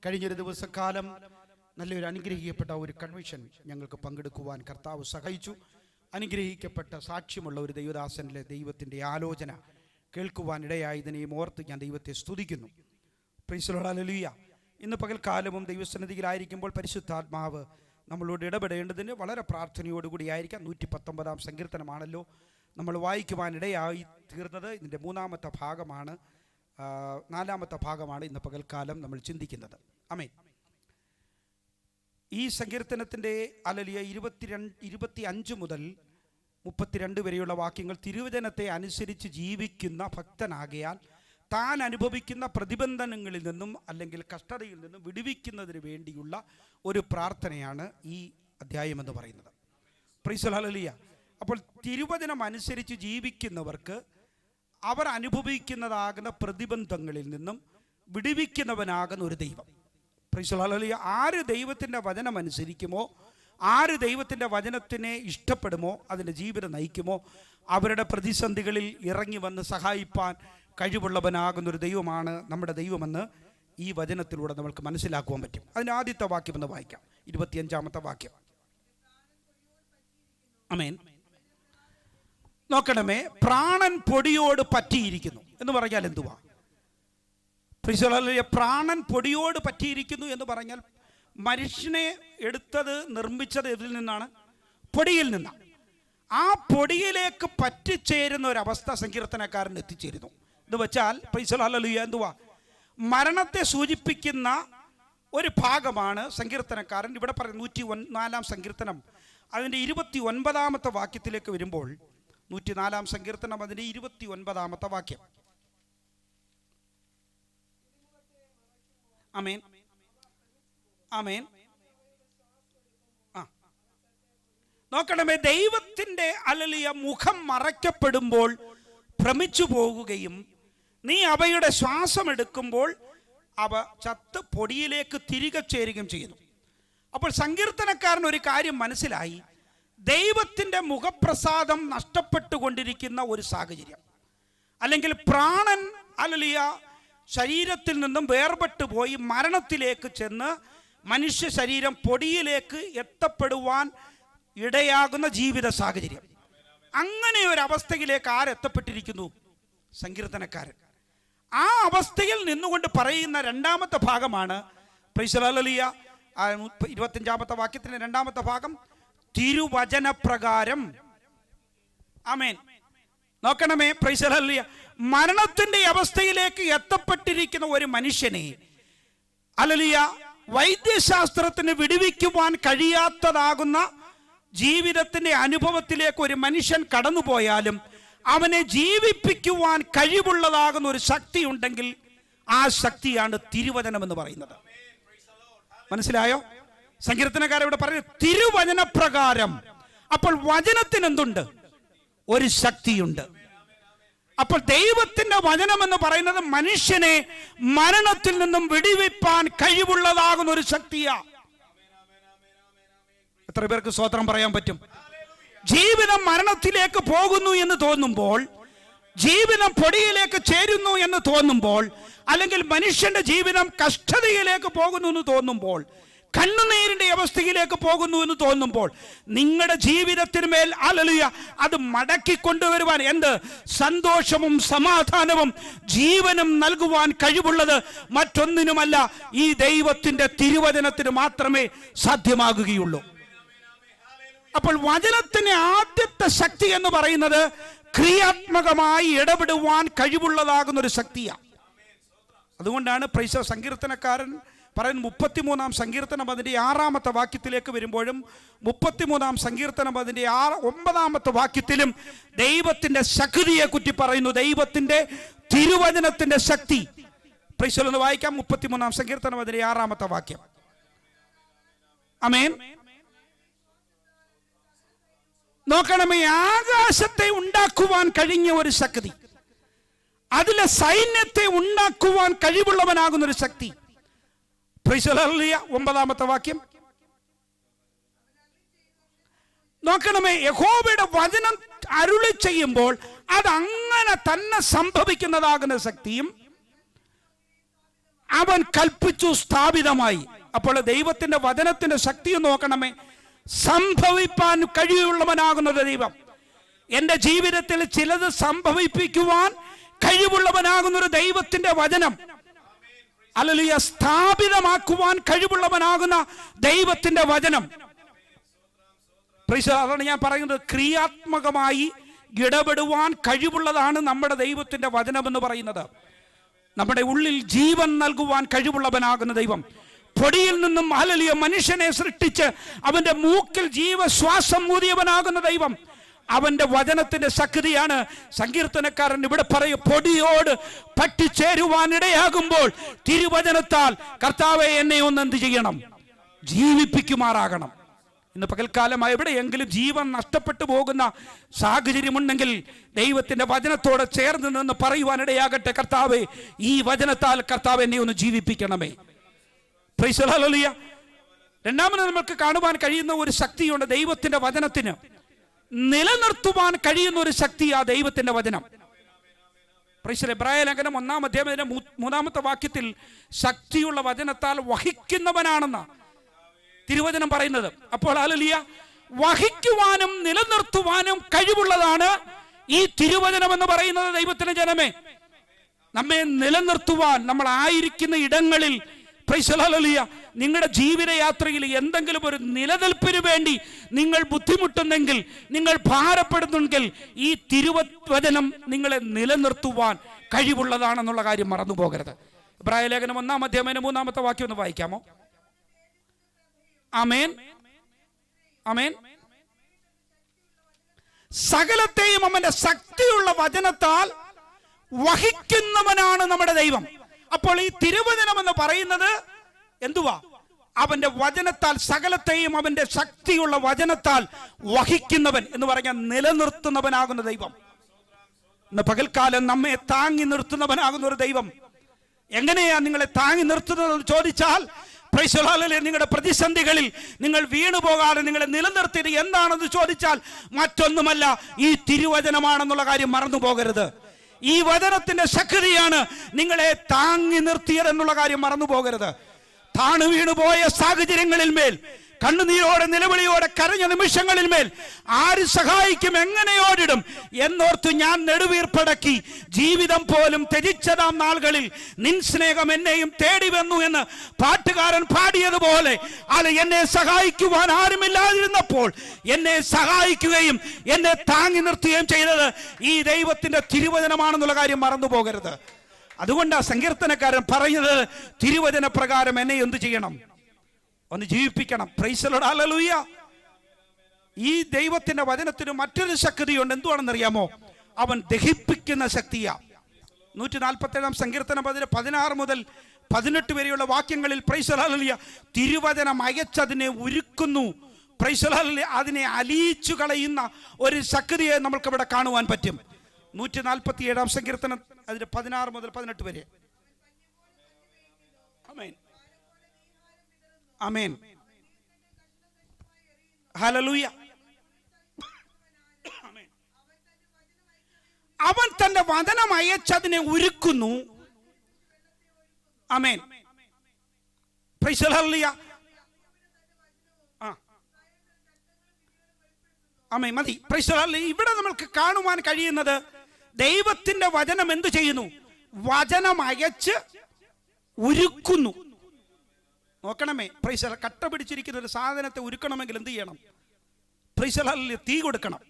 കഴിഞ്ഞൊരു ദിവസക്കാലം നല്ലൊരു അനുഗ്രഹിക്കപ്പെട്ട ഒരു കൺവെൻഷൻ ഞങ്ങൾക്ക് പങ്കെടുക്കുവാൻ കർത്താവ് സഹായിച്ചു. അനുഗ്രഹിക്കപ്പെട്ട സാക്ഷ്യമുള്ള ഒരു ദൈവദാസനിലെ ദൈവത്തിൻ്റെ ആലോചന കേൾക്കുവാൻ ഇടയായതിനെയും ഓർത്ത് ഞാൻ ദൈവത്തെ സ്തുതിക്കുന്നു. Price the Lord, hallelujah. ഇന്ന് പകൽക്കാലവും ദൈവസന്നിധിയിലായിരിക്കുമ്പോൾ പരിശുദ്ധാത്മാവ് നമ്മളോട് ഇടപെടേണ്ടതിന് വളരെ പ്രാർത്ഥനയോടുകൂടി ആയിരിക്കാം. 119 സങ്കീർത്തനമാണല്ലോ നമ്മൾ വായിക്കുവാനിടയായി തീർന്നത്. ഇതിൻ്റെ 4-ാമത്തെ ഭാഗമാണ് ഇന്ന് പകൽക്കാലം നമ്മൾ ചിന്തിക്കുന്നത്. ആമേൻ. ഈ സങ്കീർത്തനത്തിൻ്റെ 25 മുതൽ 32 വരെയുള്ള വാക്യങ്ങൾ തിരുവചനത്തെ അനുസരിച്ച് ജീവിക്കുന്ന ഭക്തനാകയാൽ താൻ അനുഭവിക്കുന്ന പ്രതിബന്ധനങ്ങളിൽ നിന്നും അല്ലെങ്കിൽ കഷ്ടതയിൽ നിന്നും വിടുവിക്കുന്നതിന് വേണ്ടിയുള്ള ഒരു പ്രാർത്ഥനയാണ് ഈ അധ്യായം എന്ന് പറയുന്നത്. Price the Lord, hallelujah. അപ്പോൾ തിരുവചനം അനുസരിച്ച് ജീവിക്കുന്നവർക്ക് അവർ അനുഭവിക്കുന്നതാകുന്ന പ്രതിബന്ധങ്ങളിൽ നിന്നും വിടുവിക്കുന്നവനാകുന്ന ഒരു ദൈവം. Price the Lord, hallelujah. ആര് ദൈവത്തിൻ്റെ വചനം അനുസരിക്കുമോ, ആര് ദൈവത്തിൻ്റെ വചനത്തിനെ ഇഷ്ടപ്പെടുമോ, അതിൻ്റെ ജീവിതം നയിക്കുമോ, അവരുടെ പ്രതിസന്ധികളിൽ ഇറങ്ങി വന്ന് സഹായിപ്പാൻ കഴിവുള്ളവനാകുന്നൊരു ദൈവമാണ് നമ്മുടെ ദൈവമെന്ന് ഈ വചനത്തിലൂടെ നമ്മൾക്ക് മനസ്സിലാക്കുവാൻ പറ്റും. അതിന് ആദ്യത്തെ വാക്യം ഒന്ന് വായിക്കാം, 25-ാമത്തെ വാക്യം. ആമേൻ. നോക്കണമേ, പ്രാണൻ പൊടിയോട് പറ്റിയിരിക്കുന്നു എന്ന് പറഞ്ഞാൽ എന്തുവാ? പ്രാണൻ പൊടിയോട് പറ്റിയിരിക്കുന്നു എന്ന് പറഞ്ഞാൽ മനുഷ്യനെ എടുത്തത് നിർമ്മിച്ചത് ഇതിൽ നിന്നാണ്, പൊടിയിൽ നിന്നാണ്. ആ പൊടിയിലേക്ക് പറ്റിച്ചേരുന്ന ഒരവസ്ഥ സങ്കീർത്തനക്കാരൻ എത്തിച്ചേരുന്നു. എന്ന് വെച്ചാൽ പ്രൈസ് ദി ലോർഡ്, ഹല്ലേലൂയ, എന്തുവാ? മരണത്തെ സൂചിപ്പിക്കുന്ന ഒരു ഭാഗമാണ് സങ്കീർത്തനക്കാരൻ ഇവിടെ പറയുന്നത്. 104 സങ്കീർത്തനം അതിൻ്റെ 29-ാമത്തെ വാക്യത്തിലേക്ക് വരുമ്പോൾ, 104 സങ്കീർത്തനം അതിൻ്റെ 29-ാമത്തെ വാക്യം. ആമേൻ, ആമേൻ. നോക്കണമേ, ദൈവത്തിൻ്റെ ഹല്ലേലൂയ മുഖം മറയ്ക്കപ്പെടുമ്പോൾ ഭ്രമിച്ചു പോകുകയും നീ അവയുടെ ശ്വാസം എടുക്കുമ്പോൾ അവ ചത്ത് പൊടിയിലേക്ക് തിരികെ ചേരുകയും ചെയ്യുന്നു. അപ്പോൾ സങ്കീർത്തനക്കാരൻ ഒരു കാര്യം മനസ്സിലായി. ദൈവത്തിൻ്റെ മുഖപ്രസാദം നഷ്ടപ്പെട്ടുകൊണ്ടിരിക്കുന്ന ഒരു സാഹചര്യം, അല്ലെങ്കിൽ പ്രാണൻ ഹല്ലേലൂയ ശരീരത്തിൽ നിന്നും വേർപെട്ടു പോയി മരണത്തിലേക്ക് ചെന്ന് മനുഷ്യ ശരീരം പൊടിയിലേക്ക് എത്തപ്പെടുവാൻ ഇടയാകുന്ന ജീവിത സാഹചര്യം. അങ്ങനെ ഒരു അവസ്ഥയിലേക്ക് ആരെത്തപ്പെട്ടിരിക്കുന്നു? സങ്കീർത്തനക്കാരൻ. ആ അവസ്ഥയിൽ നിന്നുകൊണ്ട് പറയുന്ന 2-ാമത്തെ ഭാഗമാണ് പ്രൈസ് ദി ലോർഡ്, ഹല്ലേലൂയ. 25-ാമത്തെ വാക്യത്തിന്റെ 2-ാമത്തെ ഭാഗം, തിരുവചനപ്രകാരം. ആമേൻ. നോക്കണമേ, പ്രൈസ് ദി ലോർഡ്, ഹല്ലേലൂയ. മരണത്തിന്റെ അവസ്ഥയിലേക്ക് എത്തപ്പെട്ടിരിക്കുന്ന ഒരു മനുഷ്യനെ ഹല്ലേലൂയ വൈദ്യശാസ്ത്രത്തിന് വിടുവിക്കുവാൻ കഴിയാത്തതാകുന്ന ജീവിതത്തിന്റെ അനുഭവത്തിലേക്ക് ഒരു മനുഷ്യൻ കടന്നുപോയാലും അവനെ ജീവിപ്പിക്കുവാൻ കഴിവുള്ളതാകുന്ന ഒരു ശക്തി ഉണ്ടെങ്കിൽ ആ ശക്തിയാണ് തിരുവചനം എന്ന് പറയുന്നത്. മനസ്സിലായോ? സങ്കീർത്തനക്കാരൻ ഇവിടെ പറയുന്നത് തിരുവചനപ്രകാരം. അപ്പോൾ വചനത്തിന് എന്തുണ്ട്? ഒരു ശക്തിയുണ്ട്. അപ്പോൾ ദൈവത്തിന്റെ വചനം എന്ന് പറയുന്നത് മനുഷ്യനെ മരണത്തിൽ നിന്നും വിടുവിപ്പാൻ കഴിവുള്ളതാകുന്ന ഒരു ശക്തിയാ. എത്ര പേർക്ക് സ്തോത്രം പറയാൻ പറ്റും? ജീവിതം മരണത്തിലേക്ക് പോകുന്നു എന്ന് തോന്നുമ്പോൾ, ജീവിതം പൊടിയിലേക്ക് ചേരുന്നു എന്ന് തോന്നുമ്പോൾ, അല്ലെങ്കിൽ മനുഷ്യന്റെ ജീവിതം കഷ്ടതയിലേക്ക് പോകുന്നു എന്ന് തോന്നുമ്പോൾ, കണ്ണുനീരിന്റെ അവസ്ഥയിലേക്ക് പോകുന്നു എന്ന് തോന്നുമ്പോൾ, നിങ്ങളുടെ ജീവിതത്തിന് മേൽ ഹല്ലേലൂയ അത് മടക്കി കൊണ്ടുവരുവാൻ എന്ത് സന്തോഷവും സമാധാനവും ജീവനും നൽകുവാൻ കഴിവുള്ളത് മറ്റൊന്നിനുമല്ല, ഈ ദൈവത്തിന്റെ തിരുവചനത്തിന് മാത്രമേ സാധ്യമാകുകയുള്ളൂ. അപ്പോൾ വചനത്തിന് ആദ്യത്തെ ശക്തി എന്ന് പറയുന്നത് ക്രിയാത്മകമായി ഇടപെടുവാൻ കഴിവുള്ളതാകുന്ന ഒരു ശക്തിയാണ്. അതുകൊണ്ടാണ് പ്രൈസ് സങ്കീർത്തനക്കാരൻ പറയുന്നത് 33-ാം സങ്കീർത്തനം അതിൻ്റെ 6-ാമത്തെ വാക്യത്തിലേക്ക് വരുമ്പോഴും 33-ാം സങ്കീർത്തനം അതിൻ്റെ 9-ാമത്തെ വാക്യത്തിലും ദൈവത്തിന്റെ ശക്തിയെ കുറ്റി പറയുന്നു, ദൈവത്തിന്റെ തിരുവചനത്തിന്റെ ശക്തി. പ്രൈസ് ഒന്ന് വായിക്കാം, 33-ാം സങ്കീർത്തനം അതിൻ്റെ 6-ാമത്തെ വാക്യം. ആമേൻ. നോക്കണമേ, ആകാശത്തെ ഉണ്ടാക്കുവാൻ കഴിഞ്ഞ ഒരു ശക്തി, അതിലെ സൈന്യത്തെ ഉണ്ടാക്കുവാൻ കഴിവുള്ളവനാകുന്ന ഒരു ശക്തി. പ്രൈസ് ദി ലോർഡ്, ഹല്ലേലൂയ. 9-ാമത്തെ വാക്യം. നോക്കണമേ, യഹോവയുടെ വചനം അരുളി ചെയ്യുമ്പോൾ അത് അങ്ങനെ തന്നെ സംഭവിക്കുന്നതാകുന്ന ശക്തിയും അവൻ കൽപ്പിച്ചു, സ്ഥാപിതമായി. അപ്പോൾ ദൈവത്തിന്റെ വചനത്തിന്റെ ശക്തി നോക്കണമേ. സംഭവിപ്പാൻ കഴിവുള്ളവനാകുന്നത് ദൈവം. എൻ്റെ ജീവിതത്തിൽ ചിലത് സംഭവിപ്പിക്കുവാൻ കഴിവുള്ളവനാകുന്നൊരു ദൈവത്തിന്റെ വചനം. ഹല്ലേലൂയ. സ്ഥാപിതമാക്കുവാൻ കഴിവുള്ളവനാകുന്ന ദൈവത്തിന്റെ വചനം. അതാണ് ഞാൻ പറയുന്നത്, ക്രിയാത്മകമായി ഇടപെടുവാൻ കഴിവുള്ളതാണ് നമ്മുടെ ദൈവത്തിന്റെ വചനം എന്ന് പറയുന്നത്. നമ്മുടെ ഉള്ളിൽ ജീവൻ നൽകുവാൻ കഴിവുള്ളവനാകുന്ന ദൈവം. പൊടിയിൽ നിന്നും ഹല്ലേലൂയ മനുഷ്യനെ സൃഷ്ടിച്ച് അവന്റെ മൂക്കിൽ ജീവശ്വാസം ഊതിയവനാകുന്ന ദൈവം. അവന്റെ വചനത്തിന്റെ ശക്തിയാണ് സങ്കീർത്തനക്കാരൻ ഇവിടെ പറയും, പൊടിയോട് പറ്റിച്ചേരുവാൻ ഇടയാകുമ്പോൾ തിരുവചനത്താൽ കർത്താവെ എന്നെ ഒന്ന് എന്ത് ചെയ്യണം? ജീവിപ്പിക്കുമാറാകണം. ഇന്ന് പകൽക്കാലം എവിടെയെങ്കിലും ജീവൻ നഷ്ടപ്പെട്ടു പോകുന്ന സാഹചര്യമുണ്ടെങ്കിൽ ദൈവത്തിന്റെ വചനത്തോട് ചേർന്ന് നിന്ന് പറയുവാനിടയാകട്ടെ, കർത്താവെ ഈ വചനത്താൽ കർത്താവ് എന്നെ ഒന്ന് ജീവിപ്പിക്കണമേ. Praise the hallelujah. രണ്ടാമത് നമുക്ക് കാണുവാൻ കഴിയുന്ന ഒരു ശക്തിയുണ്ട് ദൈവത്തിന്റെ വചനത്തിന്. നിലനിർത്തുവാൻ കഴിയുന്ന ഒരു ശക്തി ആ ദൈവത്തിന്റെ വചനം. എബ്രായ ലേഖനം 1-ാം അധ്യായത്തിന്റെ 3-ാമത്തെ വാക്യത്തിൽ ശക്തിയുള്ള വചനത്താൽ വഹിക്കുന്നവനാണെന്ന തിരുവചനം പറയുന്നത്. അപ്പോൾ ഹല്ലേലൂയ, വഹിക്കുവാനും നിലനിർത്തുവാനും കഴിവുള്ളതാണ് ഈ തിരുവചനം എന്ന് പറയുന്നത്. ദൈവത്തിന്റെ ജനമേ, നമ്മെ നിലനിർത്തുവാൻ നമ്മൾ ആയിരിക്കുന്ന ഇടങ്ങളിൽ, പ്രൈസ് ദി ഹല്ലേലൂയ, നിങ്ങളുടെ ജീവിതയാത്രയിൽ എന്തെങ്കിലും ഒരു നിലനിൽപ്പിന് വേണ്ടി നിങ്ങൾ ബുദ്ധിമുട്ടുന്നെങ്കിൽ, നിങ്ങൾ ഭാരപ്പെടുന്നെങ്കിൽ, ഈ തിരുവചനം നിങ്ങളെ നിലനിർത്തുവാൻ കഴിവുള്ളതാണെന്നുള്ള കാര്യം മറന്നു പോകരുത്. എബ്രായ ലേഖനം 1-ാം അധ്യായം 3-ാമത്തെ വാക്യം ഒന്ന് വായിക്കാമോ? ആമേൻ, ആമേൻ. സകലത്തെയും അവന്റെ ശക്തിയുള്ള വചനത്താൽ വഹിക്കുന്നവനാണ് നമ്മുടെ ദൈവം. അപ്പോൾ ഈ തിരുവചനം എന്ന് പറയുന്നത് എന്തുവാ? അവന്റെ വചനത്താൽ സകലത്തെയും അവന്റെ ശക്തിയുള്ള വചനത്താൽ വഹിക്കുന്നവൻ എന്ന് പറഞ്ഞാൽ നിലനിർത്തുന്നവനാകുന്ന ദൈവം. ഇന്ന് പകൽക്കാലം നമ്മെ താങ്ങി നിർത്തുന്നവനാകുന്ന ഒരു ദൈവം. എങ്ങനെയാ നിങ്ങളെ താങ്ങി നിർത്തുന്നതെന്ന് ചോദിച്ചാൽ, പ്രൈസ് ദി ഹല്ലേലൂയ, നിങ്ങളുടെ പ്രതിസന്ധികളിൽ നിങ്ങൾ വീണു പോകാതെ നിങ്ങളെ നിലനിർത്തിയത് എന്താണെന്ന് ചോദിച്ചാൽ മറ്റൊന്നുമല്ല, ഈ തിരുവചനമാണെന്നുള്ള കാര്യം മറന്നു പോകരുത്. ഈ വചനത്തിന്റെ ശക്തിയാണ് നിങ്ങളെ താങ്ങി നിർത്തിയതെന്നുള്ള കാര്യം മറന്നു പോകരുത്. താണു വീണുപോയ സാഹചര്യങ്ങളിൽ മേൽ, കണ്ണുനീരോടെ നിലവിളിയോടെ കരഞ്ഞ നിമിഷങ്ങളിൽ മേൽ ആര് സഹായിക്കും, എങ്ങനെ ഓടിടും എന്നോർത്ത് ഞാൻ നെടുവീർപ്പടക്കി ജീവിതം പോലും ത്യജിച്ചതാം നാളുകളിൽ നിൻ സ്നേഹം എന്നെയും തേടി വന്നു എന്ന് പാട്ടുകാരൻ പാടിയതുപോലെ, അത് എന്നെ സഹായിക്കുവാൻ ആരുമില്ലാതിരുന്നപ്പോൾ എന്നെ സഹായിക്കുകയും എന്നെ താങ്ങി നിർത്തുകയും ചെയ്തത് ഈ ദൈവത്തിന്റെ തിരുവചനമാണെന്നുള്ള കാര്യം മറന്നു പോകരുത്. അതുകൊണ്ടാണ് സങ്കീർത്തനക്കാരൻ പറയുന്നത്, തിരുവചന പ്രകാരം എന്നെ എന്ത് ചെയ്യണം? ഒന്ന് ജീവിപ്പിക്കണം. പ്രൈസ് ദി ലോർഡ്, ഹല്ലേലൂയ. ഈ ദൈവത്തിന്റെ വചനത്തിന് മറ്റൊരു ശക്തിയുണ്ട്. എന്തുവാണെന്നറിയാമോ? അവൻ ദഹിപ്പിക്കുന്ന ശക്തിയാ. 147-ാം സങ്കീർത്തനം 16 മുതൽ 18 വരെയുള്ള വാക്യങ്ങളിൽ പ്രൈസ് ദി ഹല്ലേലൂയ, തിരുവചനം അയച്ചതിനെ ഉരുക്കുന്നു, പ്രൈസ് ദി ഹല്ലേലൂയ, അതിനെ അലിയിച്ചു കളയുന്ന ഒരു ശക്തിയെ നമുക്ക് ഇവിടെ കാണുവാൻ പറ്റും. 147-ാം സങ്കീർത്തനം 16 മുതൽ 18 വരെ. ആമേൻ, ആമേൻ, ഹല്ലേലൂയ. അവൻ തന്റെ വചനം അയച്ചതിനെ ഉരുക്കുന്നു. ആമേൻ, പ്രൈസ് ദി ഹല്ലേലൂയ. ആമേൻ, മതി. Praise the hallelujah. ഇവിടെ നമുക്ക് കാണുവാൻ കഴിയുന്നത് ദൈവത്തിന്റെ വചനം എന്ത് ചെയ്യുന്നു? വചനം അയച്ച് ഉരുക്കുന്നു. നോക്കണമേ, പ്രൈസ് ദി ഹല്ലേലൂയ. കട്ട പിടിച്ചിരിക്കുന്ന ഒരു സാധനത്തെ ഉരുക്കണമെങ്കിൽ എന്ത് ചെയ്യണം? പ്രൈസ് ദി ഹല്ലേലൂയ, തീ കൊടുക്കണം.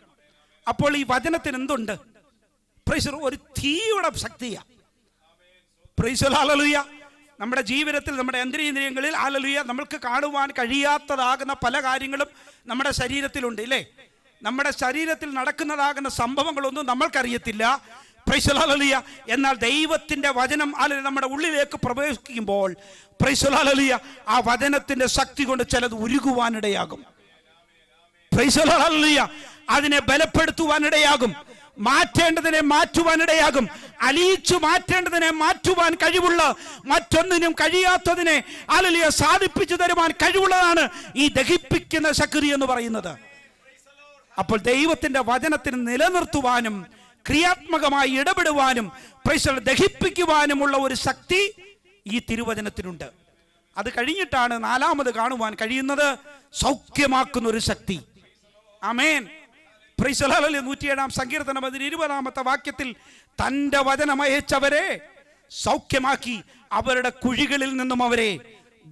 അപ്പോൾ ഈ വചനത്തിന് എന്തുണ്ട്? പ്രൈസ് ദി ഹല്ലേലൂയ, ഒരു തീയുടെ ശക്തിയാ. Praise the hallelujah. നമ്മുടെ ജീവിതത്തിൽ, നമ്മുടെ ഇന്ദ്രിയങ്ങളിൽ ഹല്ലേലൂയ, നമ്മൾക്ക് കാണുവാൻ കഴിയാത്തതാകുന്ന പല കാര്യങ്ങളും നമ്മുടെ ശരീരത്തിലുണ്ട്, ഇല്ലേ? നമ്മുടെ ശരീരത്തിൽ നടക്കുന്നതാകുന്ന സംഭവങ്ങളൊന്നും നമ്മൾക്കറിയത്തില്ല. Praise the hallelujah. എന്നാൽ ദൈവത്തിന്റെ വചനം നമ്മുടെ ഉള്ളിലേക്ക് പ്രവേശിക്കുമ്പോൾ പ്രൈസ് ദി ഹല്ലേലൂയ, ആ വചനത്തിന്റെ ശക്തി കൊണ്ട് ചിലത് ഉരുകുവാനിടയാകും. Praise the hallelujah. അതിനെ ബലപ്പെടുത്തുവാനിടയാകും, മാറ്റേണ്ടതിനെ മാറ്റുവാനിടയാകും, അലിയിച്ചു മാറ്റേണ്ടതിനെ മാറ്റുവാൻ കഴിവുള്ള, മറ്റൊന്നിനും കഴിയാത്തതിനെ ഹല്ലേലൂയ സാധിപ്പിച്ചു തരുവാൻ കഴിവുള്ളതാണ് ഈ ദഹിപ്പിക്കുന്ന ശക്തി എന്ന് പറയുന്നത്. അപ്പോൾ ദൈവത്തിന്റെ വചനത്തിന് നിലനിർത്തുവാനും ക്രിയാത്മകമായി ഇടപെടുവാനും പ്രൈസ് ദി ഹല്ലേലൂയ ദഹിപ്പിക്കുവാനുമുള്ള ഒരു ശക്തി ഈ തിരുവചനത്തിനുണ്ട്. അത് കഴിഞ്ഞിട്ടാണ് നാലാമത് കാണുവാൻ കഴിയുന്നത് സൗഖ്യമാക്കുന്ന ഒരു ശക്തി. ആമേൻ. Praise the Lord. 107-ാം സങ്കീർത്തനം 20-ാമത്തെ വാക്യത്തിൽ തന്റെ വചനം അയച്ചവരെ സൗഖ്യമാക്കി അവരുടെ കുഴികളിൽ നിന്നും അവരെ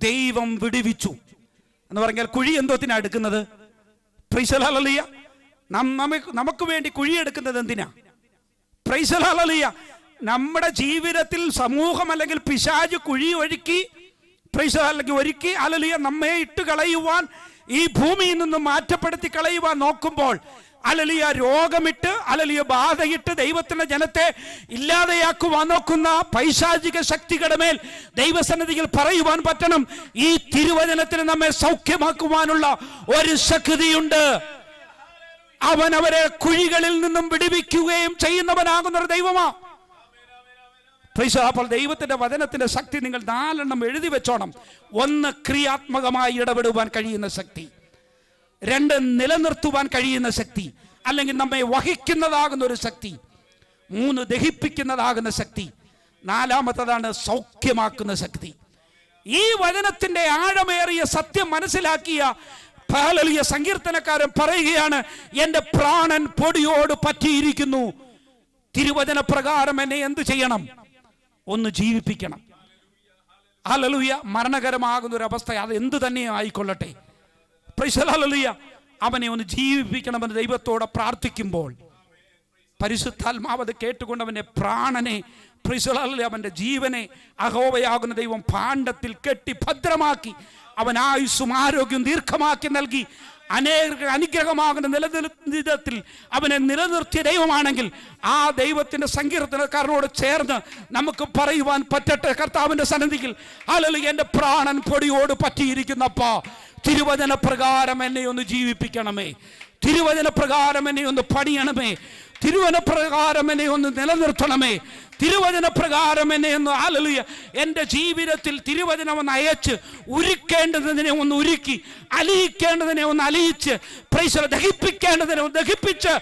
ദൈവം വിടുവിച്ചു എന്ന് പറഞ്ഞാൽ കുഴി എന്തോത്തിനാ എടുക്കുന്നത്? Price the Lord. നമുക്ക് വേണ്ടി കുഴിയെടുക്കുന്നത് എന്തിനാ? Price the Lord. നമ്മുടെ ജീവിതത്തിൽ സമൂഹം അല്ലെങ്കിൽ പിശാച് കുഴി ഒരുക്കി ഒരുക്കി ഹല്ലേലൂയ നമ്മെ ഇട്ട് കളയുവാൻ, ഈ ഭൂമിയിൽ നിന്ന് മാറ്റപ്പെടുത്തി കളയുവാൻ നോക്കുമ്പോൾ ഹല്ലേലൂയ രോഗമിട്ട് ഹല്ലേലൂയ ബാധയിട്ട് ദൈവത്തിന്റെ ജനത്തെ ഇല്ലാതെയാക്കുവാൻ നോക്കുന്ന പൈശാചിക ശക്തികളുടെ മേൽ ദൈവസന്നിധിയിൽ പറയുവാൻ പറ്റണം, ഈ തിരുവചനത്തിന് നമ്മെ സൗഖ്യമാക്കുവാനുള്ള ഒരു ശക്തിയുണ്ട്. അവൻ അവരെ കുഴികളിൽ നിന്നും വിടുവിക്കുകയും ചെയ്യുന്നവനാകുന്ന ഒരു ദൈവമാ. അപ്പോൾ ദൈവത്തിന്റെ വചനത്തിന്റെ ശക്തി നിങ്ങൾ 4 എഴുതി വെച്ചോണം. 1, ക്രിയാത്മകമായി ഇടപെടുവാൻ കഴിയുന്ന ശക്തി. 2, നിലനിർത്തുവാൻ കഴിയുന്ന ശക്തി, അല്ലെങ്കിൽ നമ്മെ വഹിക്കുന്നതാകുന്ന ഒരു ശക്തി. 3, ദഹിപ്പിക്കുന്നതാകുന്ന ശക്തി. 4-മത്തതാണ് സൗഖ്യമാക്കുന്ന ശക്തി. ഈ വചനത്തിന്റെ ആഴമേറിയ സത്യം മനസ്സിലാക്കിയ ഹല്ലേലൂയ സങ്കീർത്തനക്കാരൻ പറയുകയാണ്, എന്റെ പ്രാണൻ പൊടിയോട് പറ്റിയിരിക്കുന്നു. തിരുവചന പ്രകാരം എന്നെ എന്ത് ചെയ്യണം? ഒന്ന് ജീവിപ്പിക്കണം. ഹല്ലേലൂയ. മരണകരമാകുന്ന ഒരു അവസ്ഥ അത് എന്തു തന്നെ ആയിക്കൊള്ളട്ടെ, പ്രൈസ് ദി ലോർഡ്, അവനെ ഒന്ന് ജീവിപ്പിക്കണമെന്ന് ദൈവത്തോട് പ്രാർത്ഥിക്കുമ്പോൾ പരിശുദ്ധാത്മാവ് അത് കേട്ടുകൊണ്ട് അവന്റെ പ്രാണനെ, പ്രൈസ് ദി ലോർഡ്, അവന്റെ ജീവനെ യഹോവയാകുന്ന ദൈവം ഭാണ്ഡത്തിൽ കെട്ടി ഭദ്രമാക്കി അവൻ ആയുസ്സും ആരോഗ്യവും ദീർഘമാക്കി നൽകി അനേക അനുഗ്രഹമാകുന്ന നിലനിർത്തത്തിൽ അവനെ നിലനിർത്തിയ ദൈവമാണെങ്കിൽ ആ ദൈവത്തിന്റെ സങ്കീർത്തനക്കാരനോട് ചേർന്ന് നമുക്ക് പറയുവാൻ പറ്റട്ടെ കർത്താവിന്റെ സന്നിധിയിൽ, ഹല്ലേലൂയ, എന്റെ പ്രാണൻ പൊടിയോട് പറ്റിയിരിക്കുന്നപ്പാ, തിരുവചന പ്രകാരം എന്നെ ഒന്ന് ജീവിപ്പിക്കണമേ, തിരുവചന പ്രകാരം എന്നെ ഒന്ന് പണിയണമേ, തിരുവചന പ്രകാരം എന്നെ ഒന്ന് നിലനിർത്തണമേ, തിരുവചന പ്രകാരം എന്നെ ഒന്ന് ഹല്ലേലൂയ എൻ്റെ ജീവിതത്തിൽ തിരുവചനം ഒന്ന് അയച്ച് ഉരുക്കേണ്ടതിനെ ഒന്ന് ഉരുക്കി, അലിയിക്കേണ്ടതിനെ ഒന്ന് അലിയിച്ച്, പ്രൈസ് ദഹിപ്പിക്കേണ്ടതിനെ ഒന്ന് ദഹിപ്പിച്ച്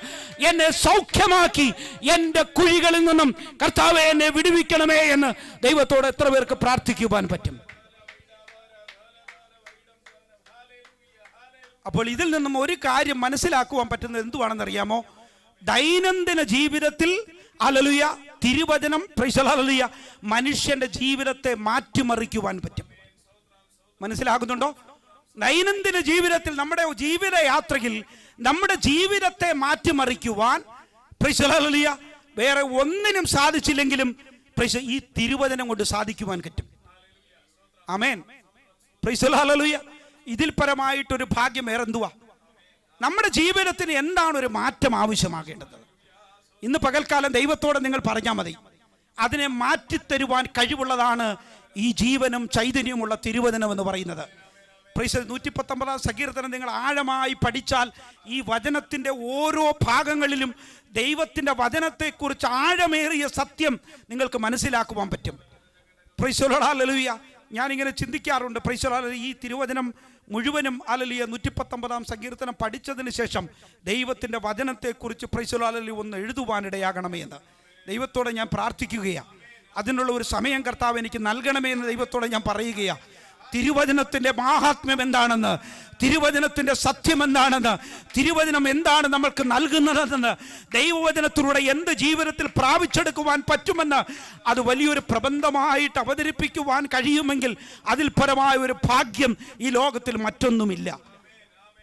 എന്നെ സൗഖ്യമാക്കി എൻ്റെ കുഴികളിൽ നിന്നും കർത്താവേ എന്നെ വിടുവിക്കണമേ എന്ന് ദൈവത്തോട് എത്ര പേർക്ക് പ്രാർത്ഥിക്കുവാൻ പറ്റും? അപ്പോൾ ഇതിൽ നിന്നും ഒരു കാര്യം മനസ്സിലാക്കുവാൻ പറ്റുന്നത് എന്തുവാണെന്നറിയാമോ? ദൈനംദിന ജീവിതത്തിൽ ഹല്ലേലൂയ തിരുവചനം, പ്രൈസ് ഹല്ലേലൂയ, മനുഷ്യന്റെ ജീവിതത്തെ മാറ്റിമറിക്കുവാൻ പറ്റും. മനസ്സിലാകുന്നുണ്ടോ? ദൈനംദിന ജീവിതത്തിൽ നമ്മുടെ ജീവിതയാത്രയിൽ നമ്മുടെ ജീവിതത്തെ മാറ്റിമറിക്കുവാൻ, പ്രൈസ് ഹല്ലേലൂയ, വേറെ ഒന്നിനും സാധിച്ചില്ലെങ്കിലും പ്രൈസ് ഈ തിരുവചനം കൊണ്ട് സാധിക്കുവാൻ പറ്റും. ആമേൻ. പ്രൈസ് ഹല്ലേലൂയ. ഇതിൽ പരമായിട്ടൊരു ഭാഗ്യം വേറെ എന്തുവാ? നമ്മുടെ ജീവിതത്തിന് എന്താണ് ഒരു മാറ്റം ആവശ്യമാകേണ്ടത്? ഇന്ന് പകൽക്കാലം ദൈവത്തോടെ നിങ്ങൾ പറഞ്ഞാൽ മതി. അതിനെ മാറ്റിത്തരുവാൻ കഴിവുള്ളതാണ് ഈ ജീവനും ചൈതന്യമുള്ള തിരുവചനം എന്ന് പറയുന്നത്. പ്രൈസ് 119-ാം സങ്കീർത്തനം നിങ്ങൾ ആഴമായി പഠിച്ചാൽ ഈ വചനത്തിൻ്റെ ഓരോ ഭാഗങ്ങളിലും ദൈവത്തിൻ്റെ വചനത്തെക്കുറിച്ച് ആഴമേറിയ സത്യം നിങ്ങൾക്ക് മനസ്സിലാക്കുവാൻ പറ്റും. Price the Lord. ഹല്ലേലൂയ. ഞാനിങ്ങനെ ചിന്തിക്കാറുണ്ട്, പ്രൈസ് ദി ലോർഡ്, ഈ തിരുവചനം മുഴുവനും ഹല്ലേലൂയ 119-ാം സങ്കീർത്തനം പഠിച്ചതിന് ശേഷം ദൈവത്തിൻ്റെ വചനത്തെക്കുറിച്ച് പ്രൈസ് ദി ലോർഡ് ഒന്ന് എഴുതുവാനിടയാകണമേ എന്ന് ദൈവത്തോടെ ഞാൻ പ്രാർത്ഥിക്കുകയാണ്. അതിനുള്ള ഒരു സമയം കർത്താവ് എനിക്ക് നൽകണമേ എന്ന് ദൈവത്തോടെ ഞാൻ പറയുകയാണ്. തിരുവചനത്തിൻ്റെ മാഹാത്മ്യം എന്താണെന്ന്, തിരുവചനത്തിൻ്റെ സത്യം എന്താണെന്ന്, തിരുവചനം എന്താണ് നമ്മൾക്ക് നൽകുന്നതെന്ന്, ദൈവവചനത്തിലൂടെ എന്ത് ജീവിതത്തിൽ പ്രാപിച്ചെടുക്കുവാൻ പറ്റുമെന്ന് അത് വലിയൊരു പ്രബന്ധമായിട്ട് അവതരിപ്പിക്കുവാൻ കഴിയുമെങ്കിൽ അതിൽ പരമായ ഒരു ഭാഗ്യം ഈ ലോകത്തിൽ മറ്റൊന്നുമില്ല.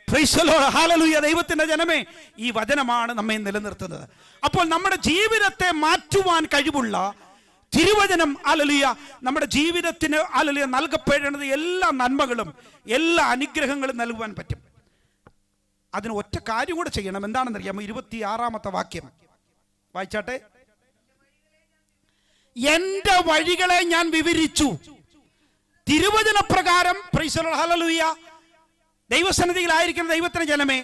Price the Lord. ഹല്ലേലൂയ. ദൈവത്തിൻ്റെ ജനമേ, ഈ വചനമാണ് നമ്മെ നിലനിർത്തുന്നത്. അപ്പോൾ നമ്മുടെ ജീവിതത്തെ മാറ്റുവാൻ കഴിവുള്ള തിരുവചനം ഹല്ലേലൂയ നമ്മുടെ ജീവിതത്തിന് ഹല്ലേലൂയ നൽകപ്പെടേണ്ടത് എല്ലാ നന്മകളും എല്ലാ അനുഗ്രഹങ്ങളും നൽകുവാൻ പറ്റും. അതിന് ഒറ്റ കാര്യം കൂടെ ചെയ്യണം. എന്താണെന്നറിയാമോ? 26-ാമത്തെ വാക്യം വായിച്ചാട്ടെ. എന്റെ വഴികളെ ഞാൻ വിവരിച്ചു. തിരുവചന പ്രകാരം, പ്രൈസ് ദി ലോർഡ്, ഹല്ലേലൂയ, ദൈവസന്നിധിയിലായിരിക്കുന്ന ദൈവത്തിന്റെ ജനമേ,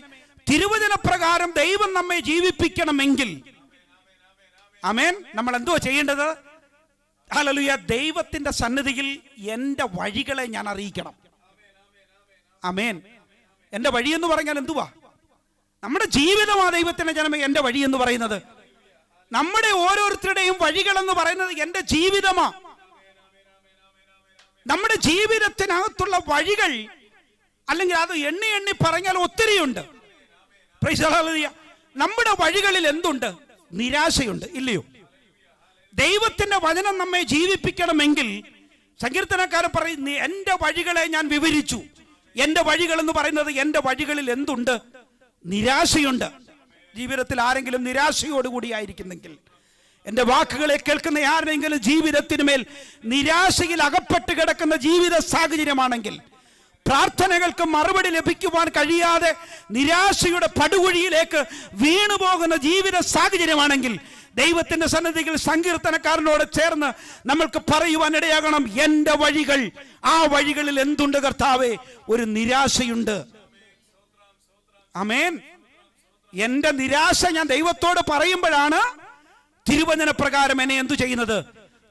തിരുവചന പ്രകാരം ദൈവം നമ്മെ ജീവിപ്പിക്കണമെങ്കിൽ ആമേൻ, നമ്മൾ എന്തുവാ ചെയ്യേണ്ടത്? ഹല്ലേലൂയ, ദൈവത്തിന്റെ സന്നിധിയിൽ എൻ്റെ വഴികളെ ഞാൻ അറിയിക്കണം. ആമേൻ. എൻ്റെ വഴി എന്ന് പറഞ്ഞാൽ എന്തുവാ? നമ്മുടെ ജീവിതമാണ് ദൈവത്തിന്റെ ജനമേ എൻ്റെ വഴി എന്ന് പറയുന്നത്. നമ്മുടെ ഓരോരുത്തരുടെയും വഴികൾ എന്ന് പറയുന്നത് എൻ്റെ ജീവിതമാ. നമ്മുടെ ജീവിതത്തിനകത്തുള്ള വഴികൾ, അല്ലെങ്കിൽ അത് എണ്ണി എണ്ണി പറഞ്ഞാൽ ഒത്തിരിയുണ്ട്. Price the Lord. നമ്മുടെ വഴികളിൽ എന്തുണ്ട്? നിരാശയുണ്ട്, ഇല്ലയോ? ദൈവത്തിന്റെ വചനം നമ്മെ ജീവിപ്പിക്കണമെങ്കിൽ സങ്കീർത്തനക്കാരൻ പറയും, എന്റെ വഴികളെ ഞാൻ വിവരിച്ചു. എന്റെ വഴികൾ എന്ന് പറയുന്നത്, എന്റെ വഴികളിൽ എന്തുണ്ട്? നിരാശയുണ്ട്. ജീവിതത്തിൽ ആരെങ്കിലും നിരാശയോടുകൂടി ആയിരിക്കുന്നെങ്കിൽ, എന്റെ വാക്കുകളെ കേൾക്കുന്ന ആരെങ്കിലും ജീവിതത്തിനുമേൽ നിരാശയിൽ അകപ്പെട്ട് കിടക്കുന്ന ജീവിത സാഹചര്യമാണെങ്കിൽ, പ്രാർത്ഥനകൾക്ക് മറുപടി ലഭിക്കുവാൻ കഴിയാതെ നിരാശയുടെ പടുകുഴിയിലേക്ക് വീണുപോകുന്ന ജീവിത സാഹചര്യമാണെങ്കിൽ, ദൈവത്തിന്റെ സന്നിധിയിൽ സങ്കീർത്തനക്കാരനോട് ചേർന്ന് നമ്മൾക്ക് പറയുവാൻ ഇടയാകണം, എന്റെ വഴികൾ, ആ വഴികളിൽ എന്തുണ്ട് കർത്താവേ? ഒരു നിരാശയുണ്ട്. ആമേൻ. എന്റെ നിരാശ ഞാൻ ദൈവത്തോട് പറയുമ്പോഴാണ് തിരുവചന പ്രകാരം എന്നെ എന്തു ചെയ്യുന്നത്?